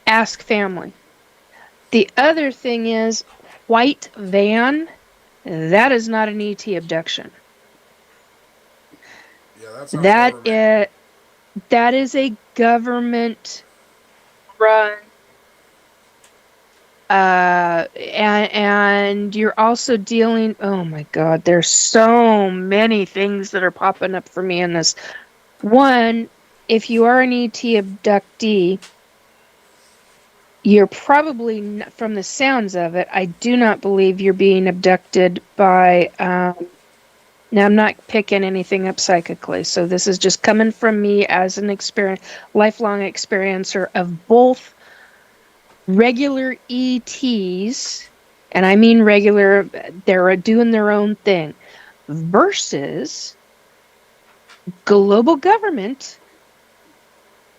ask family. The other thing is, white van, that is not an ET abduction. Yeah, that's not that is a government run. And you're also dealing, oh my God, there's so many things that are popping up for me in this. One, if you are an ET abductee, you're probably, from the sounds of it, I do not believe you're being abducted by, now I'm not picking anything up psychically, so this is just coming from me as an lifelong experiencer of both regular ETs, and I mean regular, they're doing their own thing, versus global government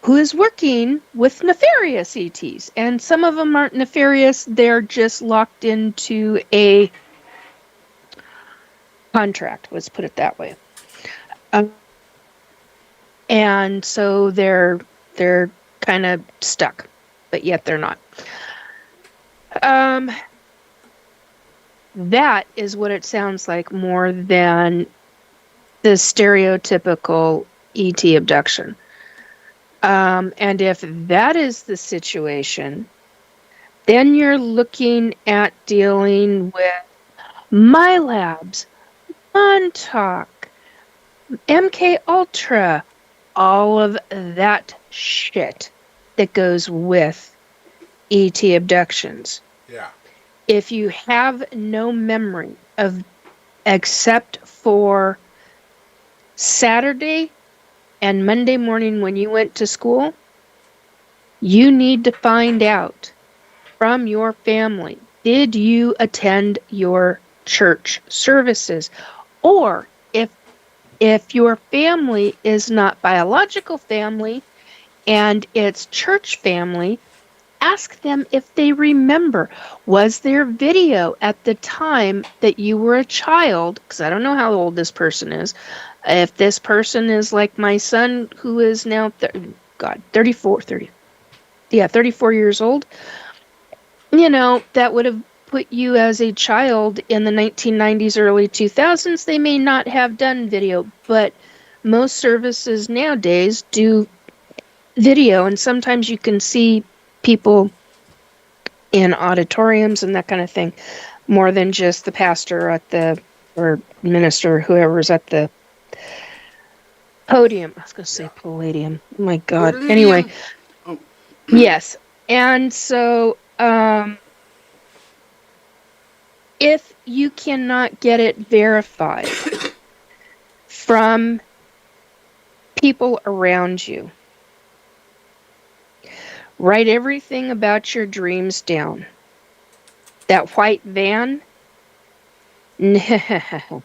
who is working with nefarious ETs. And some of them aren't nefarious, they're just locked into a contract, let's put it that way. And so they're kind of stuck, but yet they're not. That is what it sounds like more than the stereotypical ET abduction. And if that is the situation, then you're looking at dealing with My Labs, Montauk, MK Ultra, all of that shit that goes with ET abductions. Yeah. If you have no memory of except for Saturday and Monday morning when you went to school, you need to find out from your family, did you attend your church services? Or if your family is not biological family and it's church family, ask them if they remember. Was there video at the time that you were a child? Because I don't know how old this person is. If this person is like my son, who is now 34 years old, that would have put you as a child in the 1990s, early 2000s. They may not have done video, but most services nowadays do video, and sometimes you can see people in auditoriums and that kind of thing, more than just the pastor or minister, whoever's at the podium. I was going to say palladium. Oh my God. Palladium. Anyway, Oh. yes. And so, if you cannot get it verified from people around you, write everything about your dreams down. That white van, that's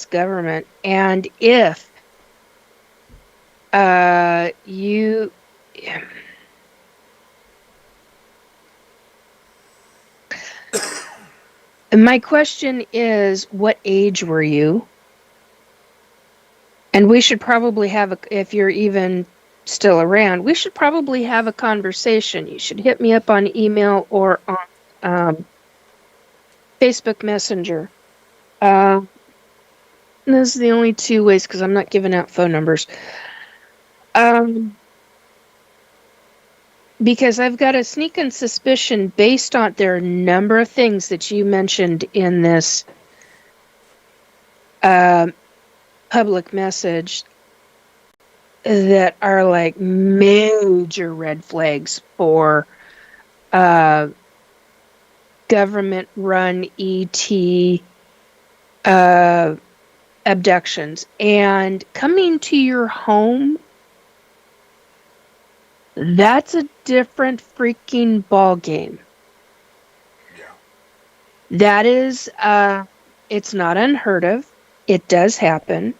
government. And if you my question is, what age were you? And we should probably have if you're even still around, we should probably have a conversation. You should hit me up on email or on Facebook Messenger. Those are the only two ways, because I'm not giving out phone numbers. Because I've got a sneaking suspicion based on there are a number of things that you mentioned in this public message that are like major red flags for government-run ET abductions. And coming to your home, that's a different freaking ball game. Yeah. That is, it's not unheard of. It does happen.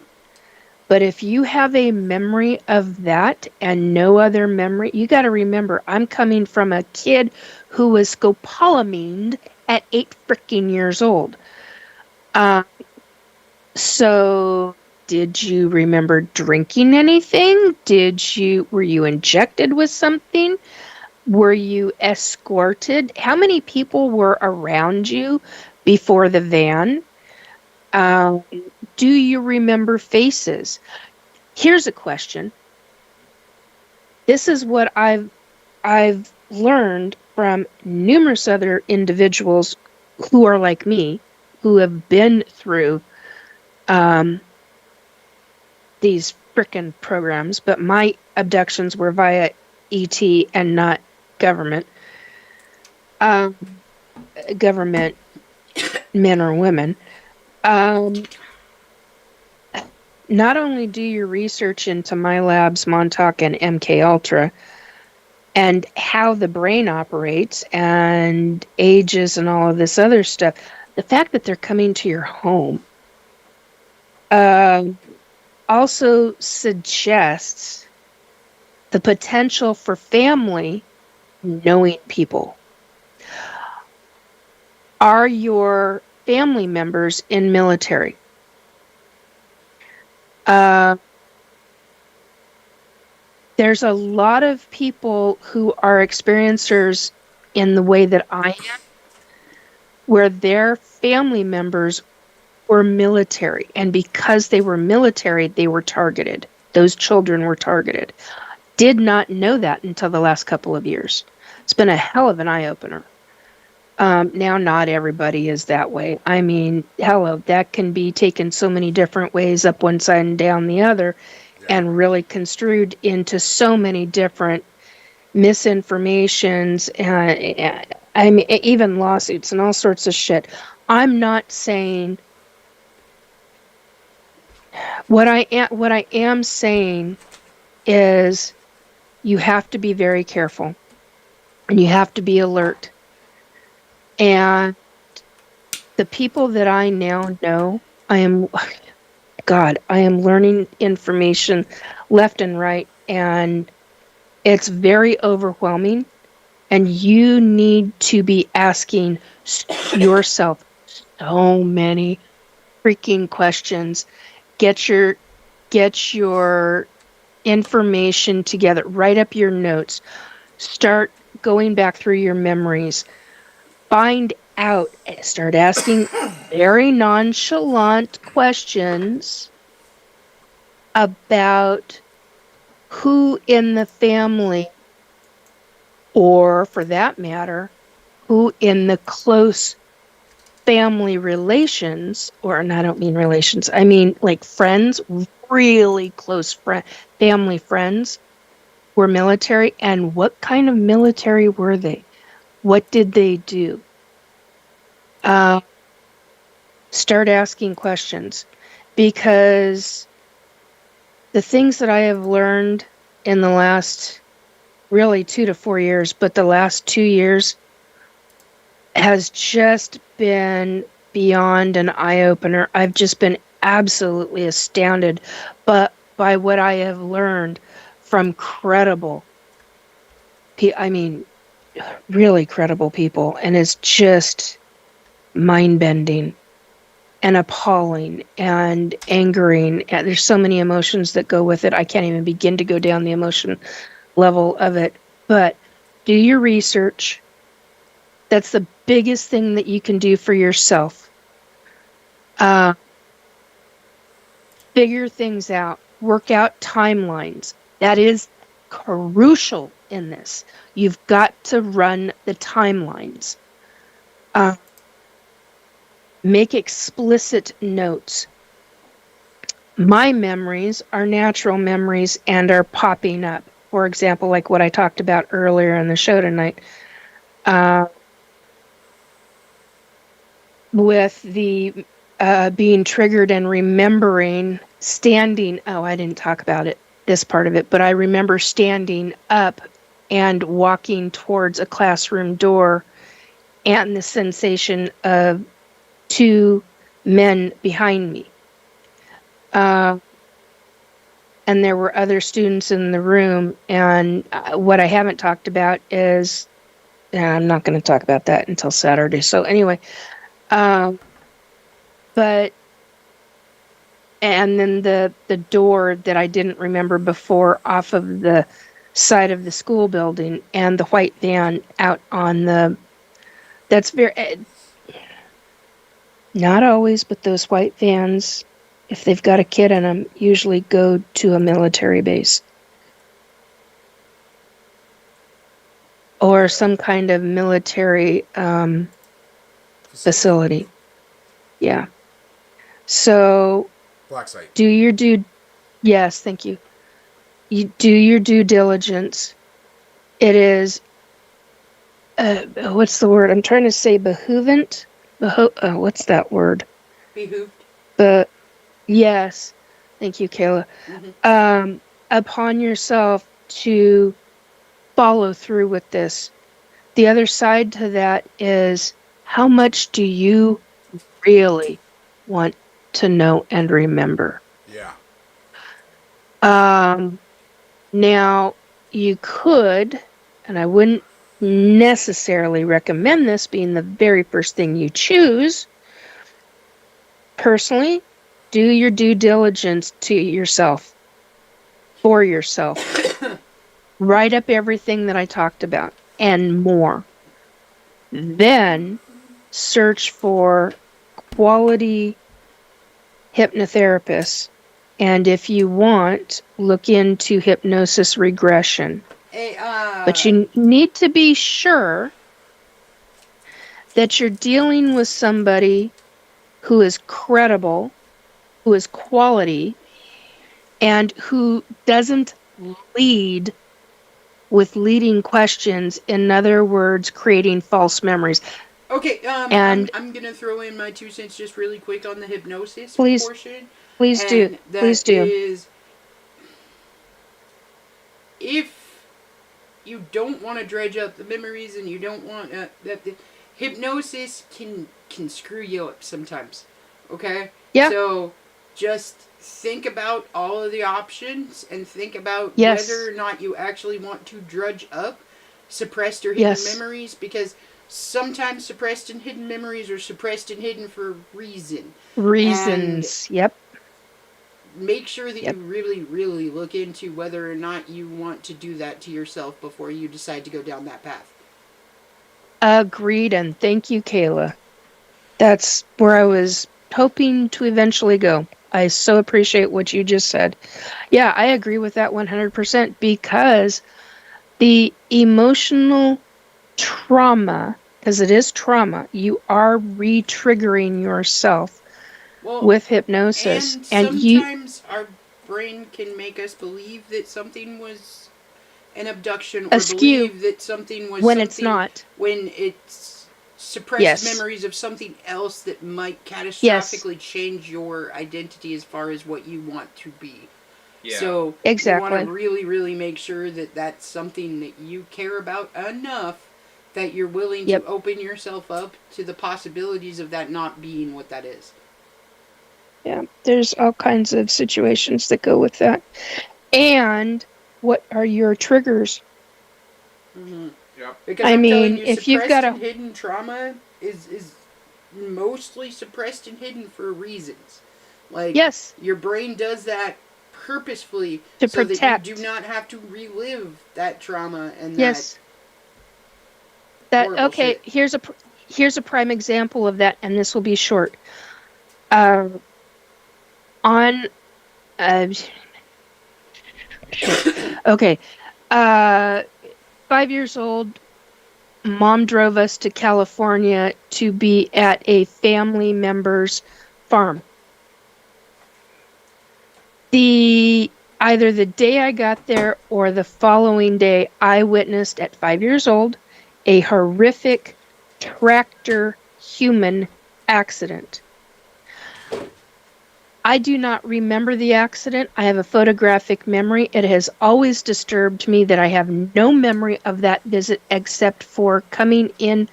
But if you have a memory of that and no other memory, you got to remember, I'm coming from a kid who was scopolamined at 8 freaking years old. So did you remember drinking anything? Were you injected with something? Were you escorted? How many people were around you before the van? Do you remember faces? Here's a question. This is what I've learned from numerous other individuals who are like me, who have been through these frickin' programs, but my abductions were via ET and not government. Government men or women. Not only do your research into My Labs, Montauk, and MK Ultra, and how the brain operates and ages and all of this other stuff, the fact that they're coming to your home also suggests the potential for family knowing people. Are your family members in military? There's a lot of people who are experiencers in the way that I am, where their family members were military, and because they were military, they were targeted. Those children were targeted. Did not know that until the last couple of years. It's been a hell of an eye-opener. Now, not everybody is that way. I mean, hello, that can be taken so many different ways, up one side and down the other, and really construed into so many different misinformations. I mean, even lawsuits and all sorts of shit. I'm not saying what I am saying is you have to be very careful and you have to be alert. And the people that I now know, I am learning information left and right, and it's very overwhelming. And you need to be asking yourself so many freaking questions. Get your information together. Write up your notes. Start going back through your memories. Find out. Start asking very nonchalant questions about who in the family, or for that matter, who in the close family relations, and I don't mean relations, I mean like friends, really close family friends, were military, and what kind of military were they? What did they do? Start asking questions, because the things that I have learned in the last really 2 to 4 years, but the last 2 years has just been beyond an eye-opener. I've just been absolutely astounded by what I have learned from really credible people, and it's just mind-bending and appalling and angering. And there's so many emotions that go with it. I can't even begin to go down the emotion level of it. But do your research. That's the biggest thing that you can do for yourself. Figure things out. Work out timelines. That is crucial in this. You've got to run the timelines. Make explicit notes. My memories are natural memories and are popping up. For example, like what I talked about earlier in the show tonight, with the being triggered and remembering standing. Oh, I didn't talk about this part of it, but I remember standing up and walking towards a classroom door, and the sensation of 2 men behind me. And there were other students in the room, and what I haven't talked about is, I'm not going to talk about that until Saturday. So anyway, and then the door that I didn't remember before off of the side of the school building, and the white van out on that's very, not always, but those white vans, if they've got a kid in them, usually go to a military base or some kind of military facility. Yeah. So Black site. Yes, thank you. You do your due diligence. It is, what's the word? I'm trying to say behoovent. What's that word? Behooved. Yes, thank you, Kayla. Mm-hmm. Upon yourself to follow through with this. The other side to that is, how much do you really want to know and remember? Yeah. Now, you could, and I wouldn't necessarily recommend this being the very first thing you choose. Personally, do your due diligence to yourself, for yourself. Write up everything that I talked about and more. Then search for quality hypnotherapists. And if you want, look into hypnosis regression. But you need to be sure that you're dealing with somebody who is credible, who is quality, and who doesn't lead with leading questions, in other words, creating false memories. Okay, And I'm gonna throw in my 2 cents just really quick on the hypnosis please, portion. please do. And that Please do. is, if you don't want to dredge up the memories and you don't want that, hypnosis can screw you up sometimes. Okay? Yeah. So just think about all of the options and think about Yes. whether or not you actually want to dredge up suppressed or hidden Yes. memories, because sometimes suppressed and hidden memories are suppressed and hidden for a reason. Reasons. Yep. Make sure that Yep. you really, really look into whether or not you want to do that to yourself before you decide to go down that path. Agreed, and thank you, Kayla. That's where I was hoping to eventually go. I so appreciate what you just said. Yeah, I agree with that 100% because the emotional trauma, because it is trauma, you are re-triggering yourself with hypnosis. And sometimes our brain can make us believe that something was an abduction, or askew believe that something was when something, it's not. when it's suppressed memories of something else that might catastrophically change your identity as far as what you want to be. Yeah. So exactly. you want to really, really make sure that that's something that you care about enough that you're willing to open yourself up to the possibilities of that not being what that is. Yeah, there's all kinds of situations that go with that. And what are your triggers? Mm-hmm. Yep. Because I I'm mean, telling you, if you've suppressed got and hidden trauma is mostly suppressed and hidden for reasons. Like, yes, your brain does that purposefully to so protect. that you do not have to relive that trauma and yes. that okay, shit. here's a prime example of that, and this will be short. Okay, 5 years old, Mom drove us to California to be at a family member's farm. Either the day I got there or the following day, I witnessed at 5 years old a horrific tractor human accident. I do not remember the accident. I have a photographic memory. It has always disturbed me that I have no memory of that visit except for coming in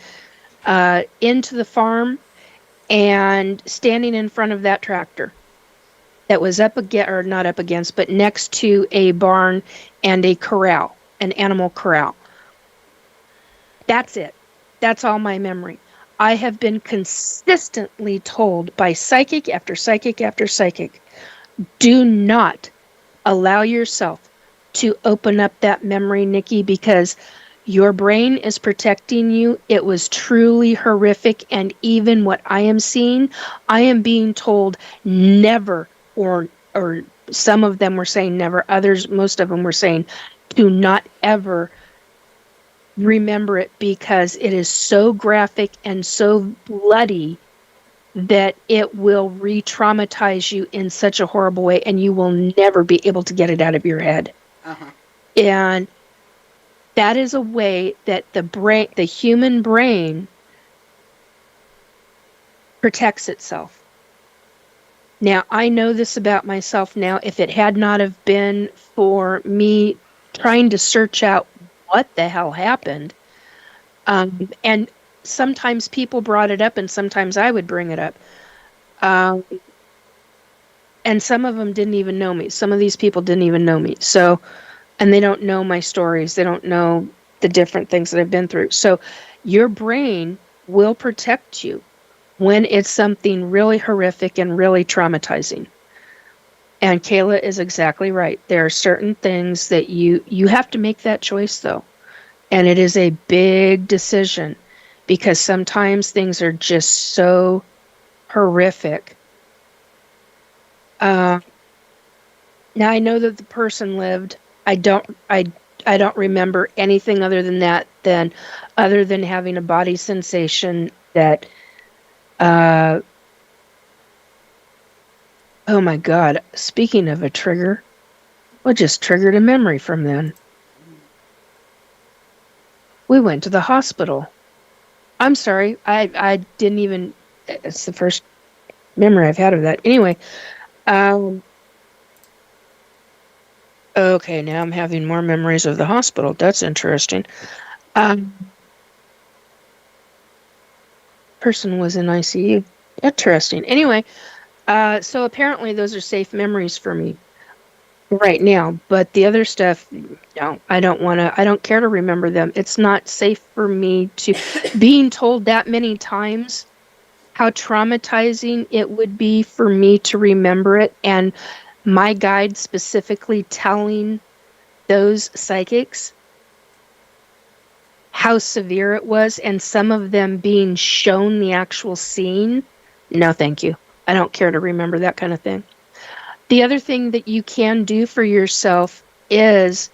into the farm and standing in front of that tractor that was up against, or not up against, but next to a barn and a corral, an animal corral. That's it. That's all my memory. I have been consistently told by psychic after psychic after psychic, do not allow yourself to open up that memory, Nikki, because your brain is protecting you. It was truly horrific. And even what I am seeing, I am being told never, or some of them were saying never, others, most of them were saying, do not ever remember it because it is so graphic and so bloody that it will re-traumatize you in such a horrible way and you will never be able to get it out of your head. Uh-huh. And that is a way that the human brain protects itself. Now, I know this about myself now. If it had not have been for me trying to search out what the hell happened, and sometimes people brought it up and sometimes I would bring it up. And some of them didn't even know me. Some of these people didn't even know me. So, and they don't know my stories. They don't know the different things that I've been through. So your brain will protect you when it's something really horrific and really traumatizing. And Kayla is exactly right. There are certain things that you have to make that choice, though. And it is a big decision because sometimes things are just so horrific. Now I know that the person lived. I don't remember anything other than that, other than having a body sensation that oh my God, speaking of a trigger, what just triggered a memory from then? We went to the hospital. I'm sorry. I didn't even. It's the first memory I've had of that. Anyway. Okay, now I'm having more memories of the hospital. That's interesting. Person was in ICU. Interesting. Anyway, so apparently those are safe memories for me right now. But the other stuff, no, I don't care to remember them. It's not safe for me to, being told that many times how traumatizing it would be for me to remember it, and my guide specifically telling those psychics how severe it was, and some of them being shown the actual scene. No, thank you. I don't care to remember that kind of thing. The other thing that you can do for yourself is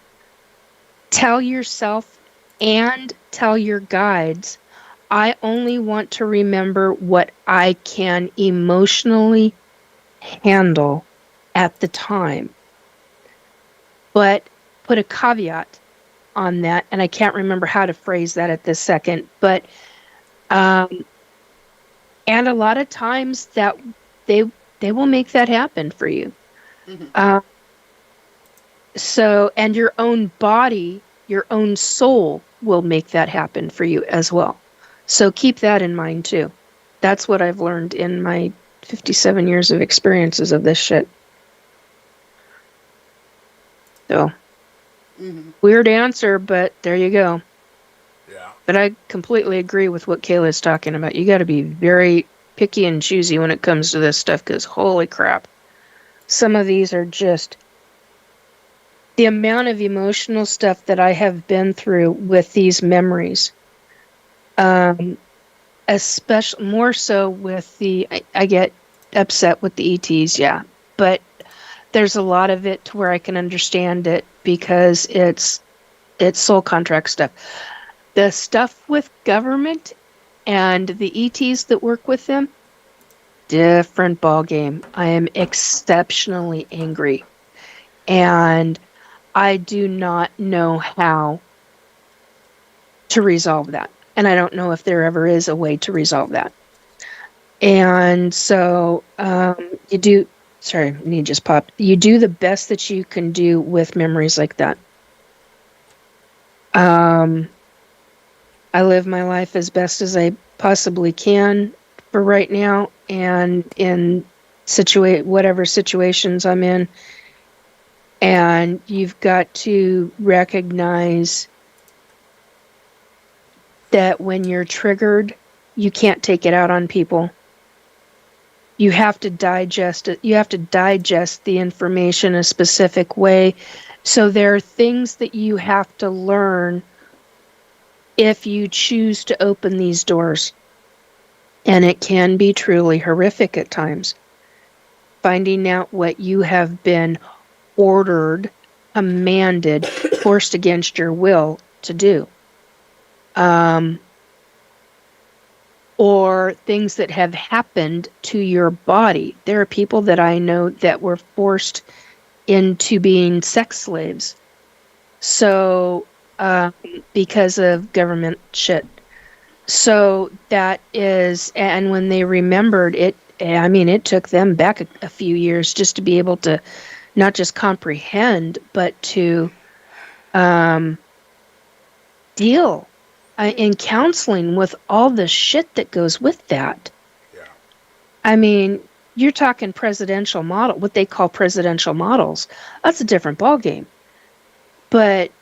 tell yourself and tell your guides, I only want to remember what I can emotionally handle at the time. But put a caveat on that, and I can't remember how to phrase that at this second, but and a lot of times that they will make that happen for you. Mm-hmm. So, and your own body, your own soul will make that happen for you as well. So keep that in mind too. That's what I've learned in my 57 years of experiences of this shit. So, weird answer, but there you go. Yeah. But I completely agree with what Kayla's talking about. You got to be very picky and choosy when it comes to this stuff, because holy crap. Some of these are just the amount of emotional stuff that I have been through with these memories. Especially more so with I get upset with the ETs, yeah. But there's a lot of it to where I can understand it, because it's soul contract stuff. The stuff with government and the ETs that work with them, different ball game. I am exceptionally angry, and I do not know how to resolve that. And I don't know if there ever is a way to resolve that. And so you do, sorry, knee just popped. You do the best that you can do with memories like that. I live my life as best as I possibly can for right now, and in whatever situations I'm in. And you've got to recognize that when you're triggered, you can't take it out on people. You have to digest it. You have to digest the information a specific way. So there are things that you have to learn if you choose to open these doors. And it can be truly horrific at times. Finding out what you have been ordered, commanded, forced against your will to do. Or things that have happened to your body. There are people that I know that were forced into being sex slaves. So, because of government shit. So that is, and when they remembered it, I mean, it took them back a few years just to be able to not just comprehend, but to deal in counseling with all the shit that goes with that. Yeah. I mean, you're talking presidential model, what they call presidential models. That's a different ballgame. But,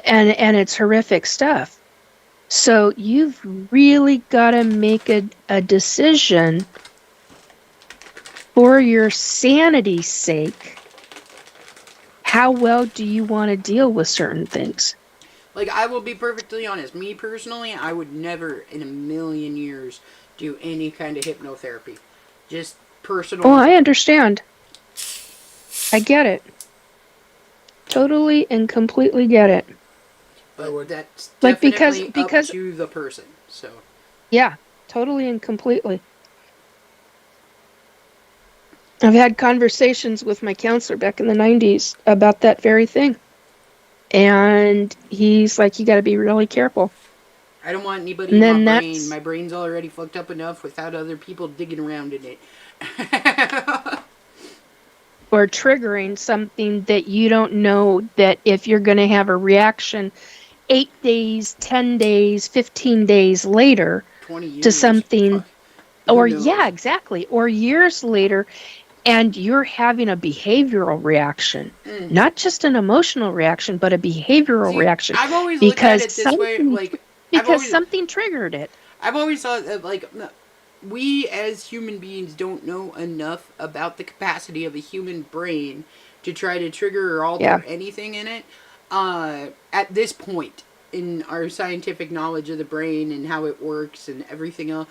and it's horrific stuff. So you've really got to make a decision for your sanity's sake. How well do you want to deal with certain things? Like, I will be perfectly honest. Me personally, I would never in a million years do any kind of hypnotherapy. Just personal. Oh, I understand. I get it. Totally and completely get it. But that's like definitely because up to the person. So. Yeah, totally and completely. I've had conversations with my counselor back in the 90s about that very thing. And he's like, you got to be really careful. I don't want anybody And in then my brain. that's- My brain's already fucked up enough without other people digging around in it. Or triggering something that you don't know that if you're going to have a reaction 8 days, 10 days, 15 days later 20 years. to something, Fuck. Who or knows? yeah, exactly, or years later, and you're having a behavioral reaction, not just an emotional reaction, but a behavioral See, reaction. I've always looked at it this way, like, because something triggered it. I've always thought that, like, we as human beings don't know enough about the capacity of a human brain to try to trigger or alter anything in it. At this point in our scientific knowledge of the brain and how it works and everything else,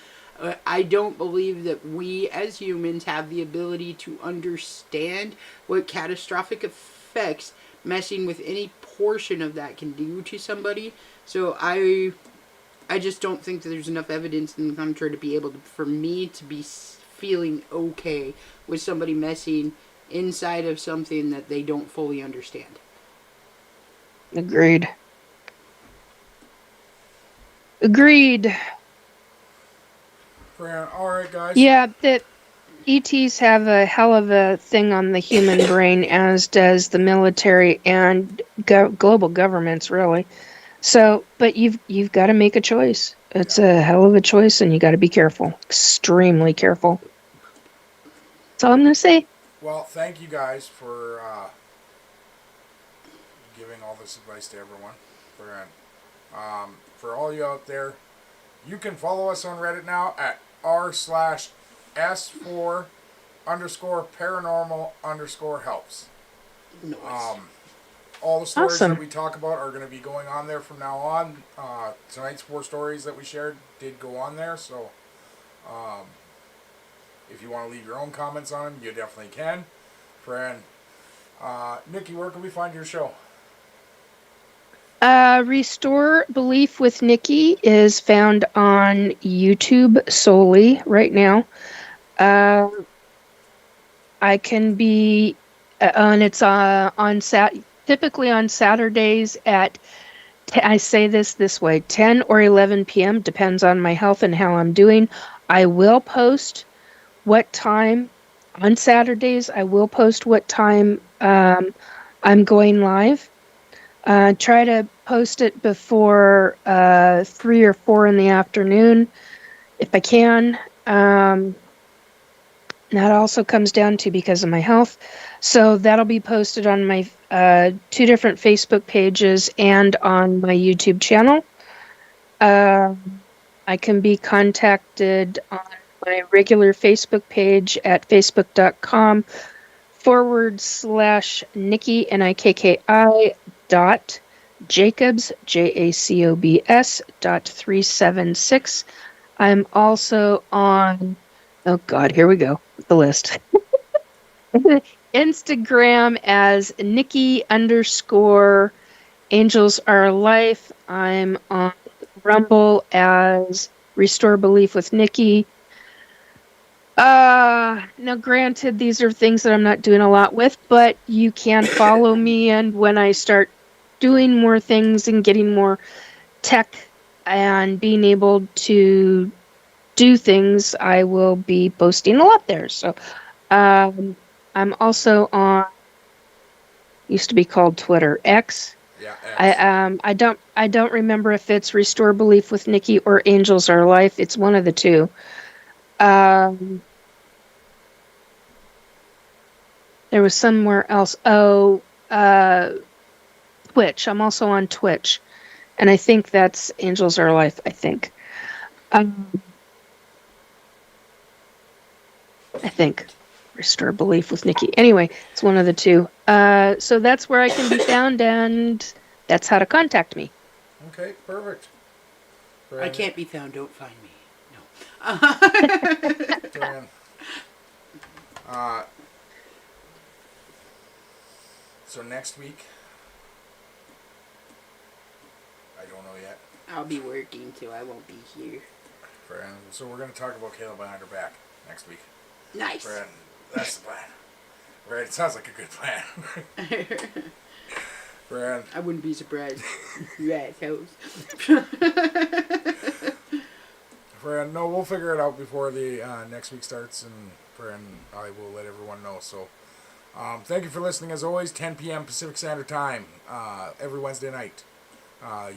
I don't believe that we as humans have the ability to understand what catastrophic effects messing with any portion of that can do to somebody. So I just don't think that there's enough evidence in the contrary to be able to, for me to be feeling okay with somebody messing inside of something that they don't fully understand. Agreed. All right, guys. Yeah, that ETs have a hell of a thing on the human brain, as does the military and global governments, really. So, but you've got to make a choice. It's a hell of a choice, and you got to be careful, extremely careful. That's all I'm gonna say. Well, thank you guys for giving all this advice to everyone. For all you out there, you can follow us on Reddit now at r/s4_paranormal_helps. Nice. All the stories Awesome. that we talk about are going to be going on there from now on. Tonight's 4 stories that we shared did go on there, so if you want to leave your own comments on them, you definitely can. Friend, Nikki, where can we find your show? Restore Belief with Nikki is found on YouTube solely right now. I can be on it's typically on Saturdays at I say this way, 10 or 11 p.m. depends on my health and how I'm doing. I will post what time on Saturdays. I will post what time I'm going live. Try to post it before 3 or 4 in the afternoon if I can. That also comes down to because of my health. So that'll be posted on my 2 different Facebook pages and on my YouTube channel. I can be contacted on my regular Facebook page at facebook.com/Nikki, NIKKI, .Jacobs, JACOBS.376. I'm also on, oh God, here we go, the list. Instagram as Nikki_Angels Are Life. I'm on Rumble as Restore Belief with Nikki. Now granted, these are things that I'm not doing a lot with, but you can follow me, and when I start doing more things and getting more tech and being able to do things, I will be posting a lot there. So I'm also on, used to be called Twitter, X. Yeah, X. I don't remember if it's Restore Belief with Nikki or Angels Are Life. It's one of the two. There was somewhere else. Twitch. I'm also on Twitch, and I think that's Angels Are Life. I think. I think Restore Belief with Nikki. Anyway, it's one of the two. So that's where I can be found, and that's how to contact me. Okay, perfect. I can't be found. Don't find me. No. So next week, I don't know yet. I'll be working, so I won't be here. So we're going to talk about Kayla behind her back next week. Nice. That's the plan. Right, it sounds like a good plan. Brad. I wouldn't be surprised. You assholes. Brad, no, we'll figure it out before the next week starts, and I will let everyone know. So, thank you for listening. As always, 10 p.m. Pacific Standard Time every Wednesday night.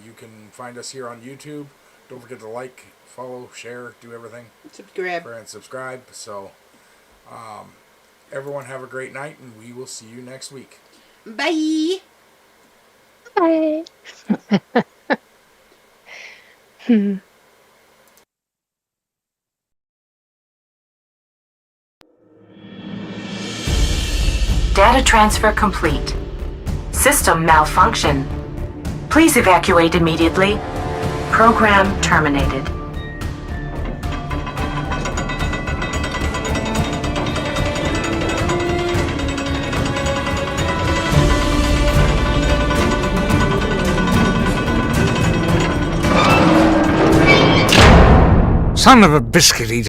You can find us here on YouTube. Don't forget to like, follow, share, do everything. Subscribe. And subscribe. So, everyone have a great night, and we will see you next week. Bye. Bye. Data transfer complete. System malfunction. Please evacuate immediately. Program terminated. Son of a biscuit eater.